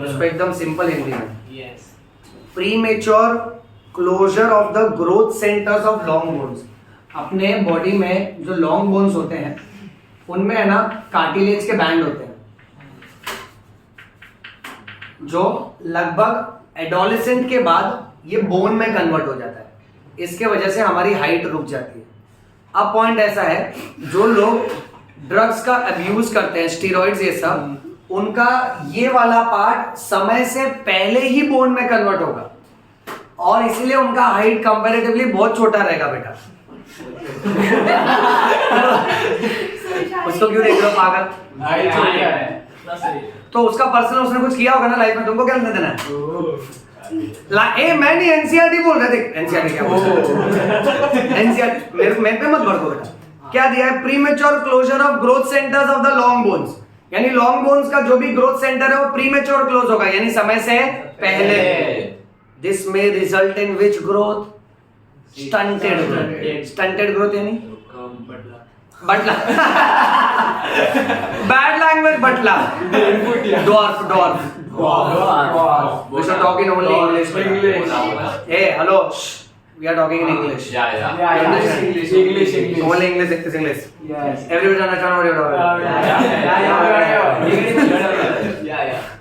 उसको एकदम simple Hindi में। Yes, premature closure of the growth centres of long bones, अपने body में जो लॉन्ग बोन्स होते हैं उनमें है ना कार्टिलेज के बैंड होते हैं, जो लगभग एडोलेसेंट के बाद ये बोन में कन्वर्ट हो जाता है, इसके वजह से हमारी हाइट रुक जाती है। अब पॉइंट ऐसा है, जो लोग ड्रग्स का अब्यूज करते हैं, स्टेरॉइड्स ये सब, उनका ये वाला पार्ट समय से पहले ही बोन में कन्वर्ट होगा और इसीलिए उनका हाइट कंपैरेटिवली बहुत छोटा रहेगा बेटा। उसको क्यों देख रहे हो पागल? तो उसका पर्सनल उसने कुछ किया होगा ना लाइफ में, तुमको क्या लेना देना है? मैं नहीं एनसीईआरटी बोल रहे, देख एनसीईआरटी क्या बोल रहा है, एनसीईआरटी मेरे पे मत भड़को बेटा। क्या दिया है? Premature closure of growth centres of the long bones, यानी लॉन्ग बोन्स का जो भी ग्रोथ सेंटर है वो प्रीमेच्योर क्लोज होगा, यानी समय से पहले। दिस में result in which growth? Stunted growth. Stunted growth यानी बटला बैड लैंग्वेज, बटला, dwarf, dwarf. We should talk in only English. Hey, hello. We are talking in English. English. Only English is English. Yes. Everybody understand what you're talking?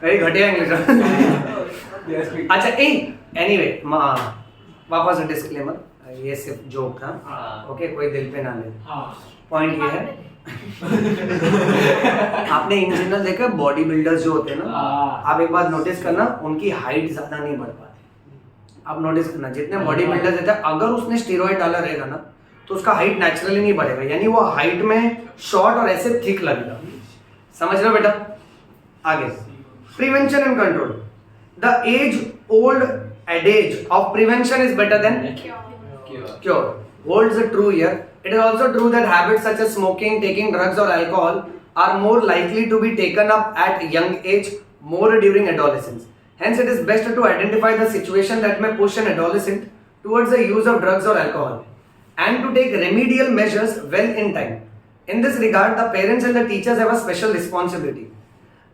Very घटिया English. अच्छा, anyway, वापस disclaimer, ये सिर्फ joke था, okay, कोई दिल पे ना ले। पॉइंट ये है, आपने इन जनरल देखा बॉडी बिल्डर्स जो होते हैं ना, आप एक बात नोटिस करना, उनकी हाइट ज्यादा नहीं बढ़ पाती। आप नोटिस करना, जितने बॉडी बिल्डर्स रहते हैं, अगर उसने स्टेरॉइड डाला रहेगा ना तो उसका हाइट नेचुरली नहीं बढ़ेगा, यानी वो हाइट में शॉर्ट और ऐसे थिक लगेगा। समझ रहे हो बेटा? आगे, prevention and control, the age old adage of prevention is better than cure, holds true here. It is also true that habits such as smoking, taking drugs or alcohol are more likely to be taken up at young age, more during adolescence. Hence, it is best to identify the situation that may push an adolescent towards the use of drugs or alcohol and to take remedial measures well in time. In this regard, the parents and the teachers have a special responsibility.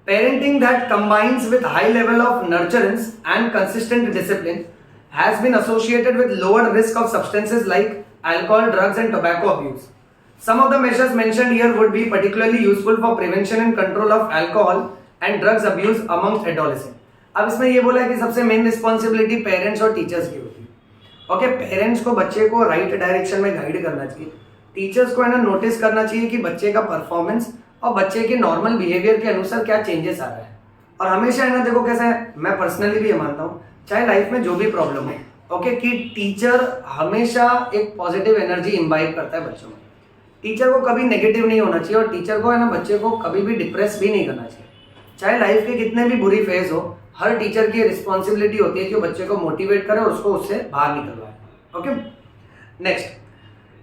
Parenting that combines with high level of nurturance and consistent discipline has been associated with lower risk of substances like alcohol, drugs and tobacco abuse. Some of the measures mentioned here would be particularly useful for prevention and control of alcohol and drugs abuse amongst adolescents. अब इसमें ये बोला है कि सबसे main responsibility parents और teachers की होती है. ओके, पेरेंट्स को बच्चे को राइट डायरेक्शन में गाइड करना चाहिए. टीचर्स को है ना नोटिस करना चाहिए कि बच्चे का परफॉर्मेंस और बच्चे के नॉर्मल बिहेवियर के अनुसार क्या चेंजेस आ रहा है. और हमेशा है ना देखो कैसा है, मैं पर्सनली भी ये मानता हूँ चाहे लाइफ में जो भी प्रॉब्लम है, ओके, कि टीचर हमेशा एक पॉजिटिव एनर्जी इम्बाइब करता है बच्चों में. टीचर को कभी नेगेटिव नहीं होना चाहिए और टीचर को है ना बच्चे को कभी भी डिप्रेस भी नहीं करना चाहिए. चाहे लाइफ के कितने भी बुरी फेज हो, हर टीचर की रिस्पॉन्सिबिलिटी होती है कि वो बच्चे को मोटिवेट करे और उसको उससे बाहर निकलवाए. Okay, next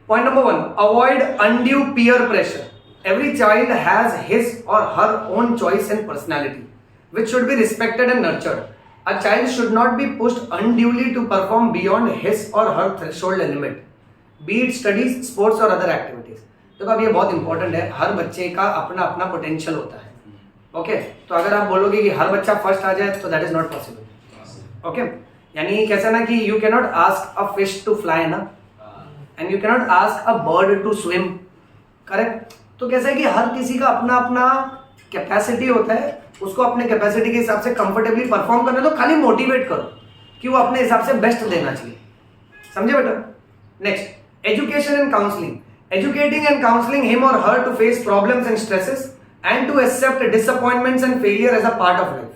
point number 1, avoid undue peer pressure. Every child has his or her own choice and personality, which should be respected and nurtured. A child should not be pushed unduly to perform beyond his or her threshold limit, be it studies, sports or other activities. देखो अब ये बहुत important है, हर बच्चे का अपना अपना potential होता है. ओके, तो अगर आप बोलोगे कि हर बच्चा फर्स्ट आ जाए तो that is not possible. Okay, यानी कैसा ना कि you cannot ask a fish to fly ना, and you cannot ask a bird to swim. Correct. तो कैसा है कि हर किसी का अपना अपना कैपेसिटी होता है, उसको अपने कैपेसिटी के हिसाब से कंफर्टेबली परफॉर्म करना. तो खाली मोटिवेट करो कि वो अपने हिसाब से बेस्ट देना चाहिए. समझे बेटा. Next, education and counselling. Educating and counselling him और her to face problems and stresses and to accept disappointments and failure as a part of life.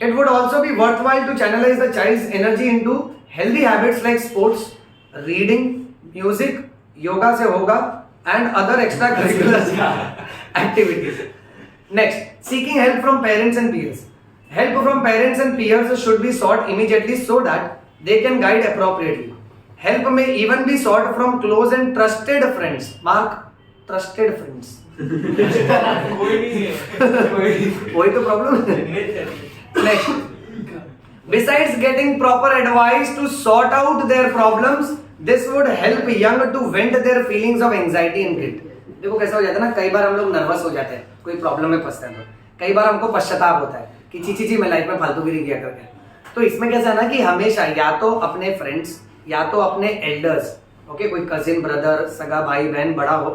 It would also be worthwhile to channelize the child's energy into healthy habits like sports, reading, music, yoga se hoga, and other extracurricular activities. Next, seeking help from parents and peers. Help from parents and peers should be sought immediately so that they can guide appropriately. Help may even be sought from close and trusted friends. Mark, trusted friends. कोई नहीं है. वही तो problem है. Next, besides getting proper advice to sort out their problems, this would help young to vent their feelings of anxiety and guilt. देखो कैसा हो जाता है ना, कई बार हम लोग नर्वस हो जाते हैं, कोई प्रॉब्लम में फंसते हैं, तो कई बार हमको पश्चाताप होता है कि ची मैं लाइफ में फालतूगिरी किया करके. तो इसमें कैसा है ना कि हमेशा या तो अपने फ्रेंड्स या तो अपने एल्डर्स, ओके, कोई कजिन, ब्रदर, सगा भाई बहन बड़ा हो,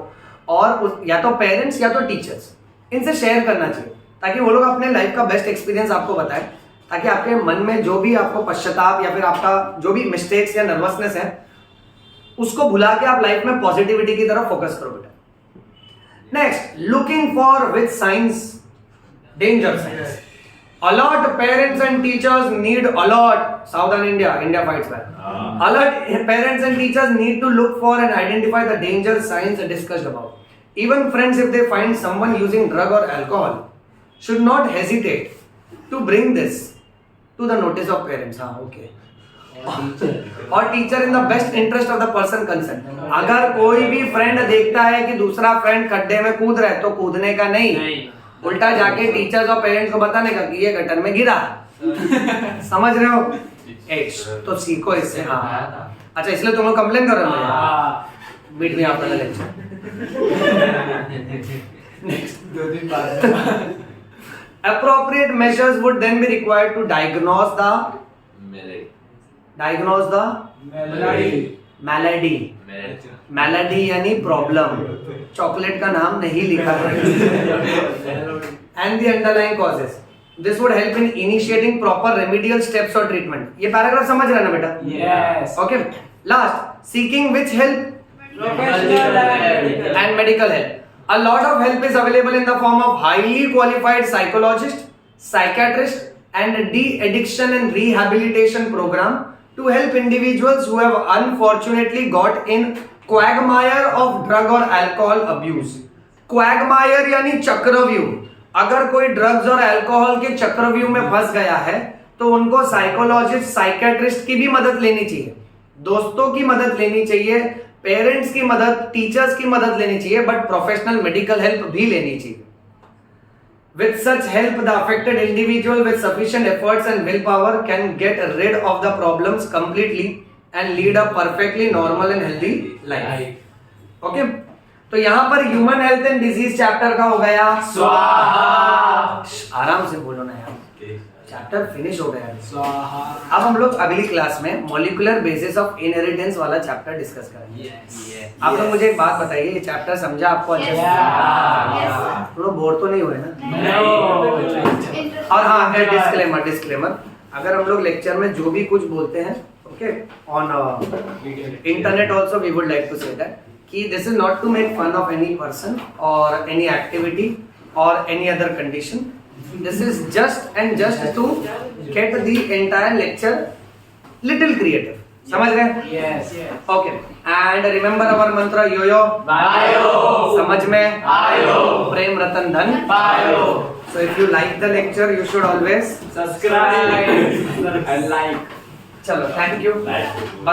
और या तो पेरेंट्स या तो टीचर्स, इनसे शेयर करना चाहिए ताकि वो लोग अपने लाइफ का बेस्ट एक्सपीरियंस आपको बताएं, ताकि आपके मन में जो भी आपको पश्चाताप या फिर आपका जो भी मिस्टेक्स या नर्वसनेस है उसको भुला के आप लाइफ में पॉजिटिविटी की तरफ फोकस करो बेटा. Next, looking for with science, danger science. Alert parents and teachers need alert. Southern India fights back. Alert parents and teachers need to look for and identify the danger signs discussed above. Even friends, if they find someone using drug or alcohol, should not hesitate to bring this to the notice of parents. हाँ, okay. और teacher in the best interest of the person concern. अगर कोई भी friend देखता है कि दूसरा friend खड्डे में कूद रहा है तो कूदने का नहीं, उल्टा जाके टीचर्स और पेरेंट्स को बताने का कि ये गटर में गिरा. समझ रहे हो. तो सीखो इससे. हाँ, अच्छा, इसलिए तुम लोग कंप्लेन कर रहे हो. बीट में आपका लेक्चर. दो दिन बाद appropriate measures would then be required to diagnose the malady यानी प्रॉब्लम. चॉकलेट का नाम नहीं लिखा है. And the underlying causes. This would help in initiating proper remedial steps or treatment. ये पैराग्राफ समझ रहे हैं ना बेटा? Yes. Okay. Last, seeking which help? Professional And medical help. A lot of help is available in the form of highly qualified psychologist, psychiatrist, and de-addiction and rehabilitation program to help individuals who have unfortunately got in quagmire of drug or alcohol abuse. Quagmire यानी चक्रव्यूह. अगर कोई drugs और alcohol के चक्रव्यूह में फंस गया है तो उनको साइकोलॉजिस्ट, साइकियाट्रिस्ट की भी मदद लेनी चाहिए, दोस्तों की मदद लेनी चाहिए, पेरेंट्स की मदद, टीचर्स की मदद लेनी चाहिए, बट प्रोफेशनल मेडिकल हेल्प भी लेनी चाहिए. With such help, the affected individual with sufficient efforts and willpower can get rid of the problems completely and lead a perfectly normal and healthy life. Okay? तो यहाँ पर human health and disease chapter का हो गया स्वाहा. आराम से बोलो ना यार, चैप्टर फिनिश हो गया है। स्वाहा। अब हम लोग अगली क्लास में मॉलिक्यूलर बेसिस ऑफ इनहेरिटेंस वाला चैप्टर डिस्कस करेंगे। आप लोग मुझे एक बात बताइए, ये चैप्टर समझा आपको अच्छे से? Yeah. तुम लोग बोर तो नहीं हुए ना? No. और हाँ, डिस्क्लेमर, अगर हम लोग लेक्चर में जो भी कुछ बोलते हैं, okay, on internet also we would like to say that कि this is not to make fun of any person और एनी एक्टिविटी और any other condition. This is just to get the entire lecture little creative. समझ रहे? Yes. Okay. And remember our mantra yo-yo. Bio. समझ में? आयो. Prem Ratan Dhan. Bio. So if you like the lecture, you should always Subscribe and like. चलो, thank you.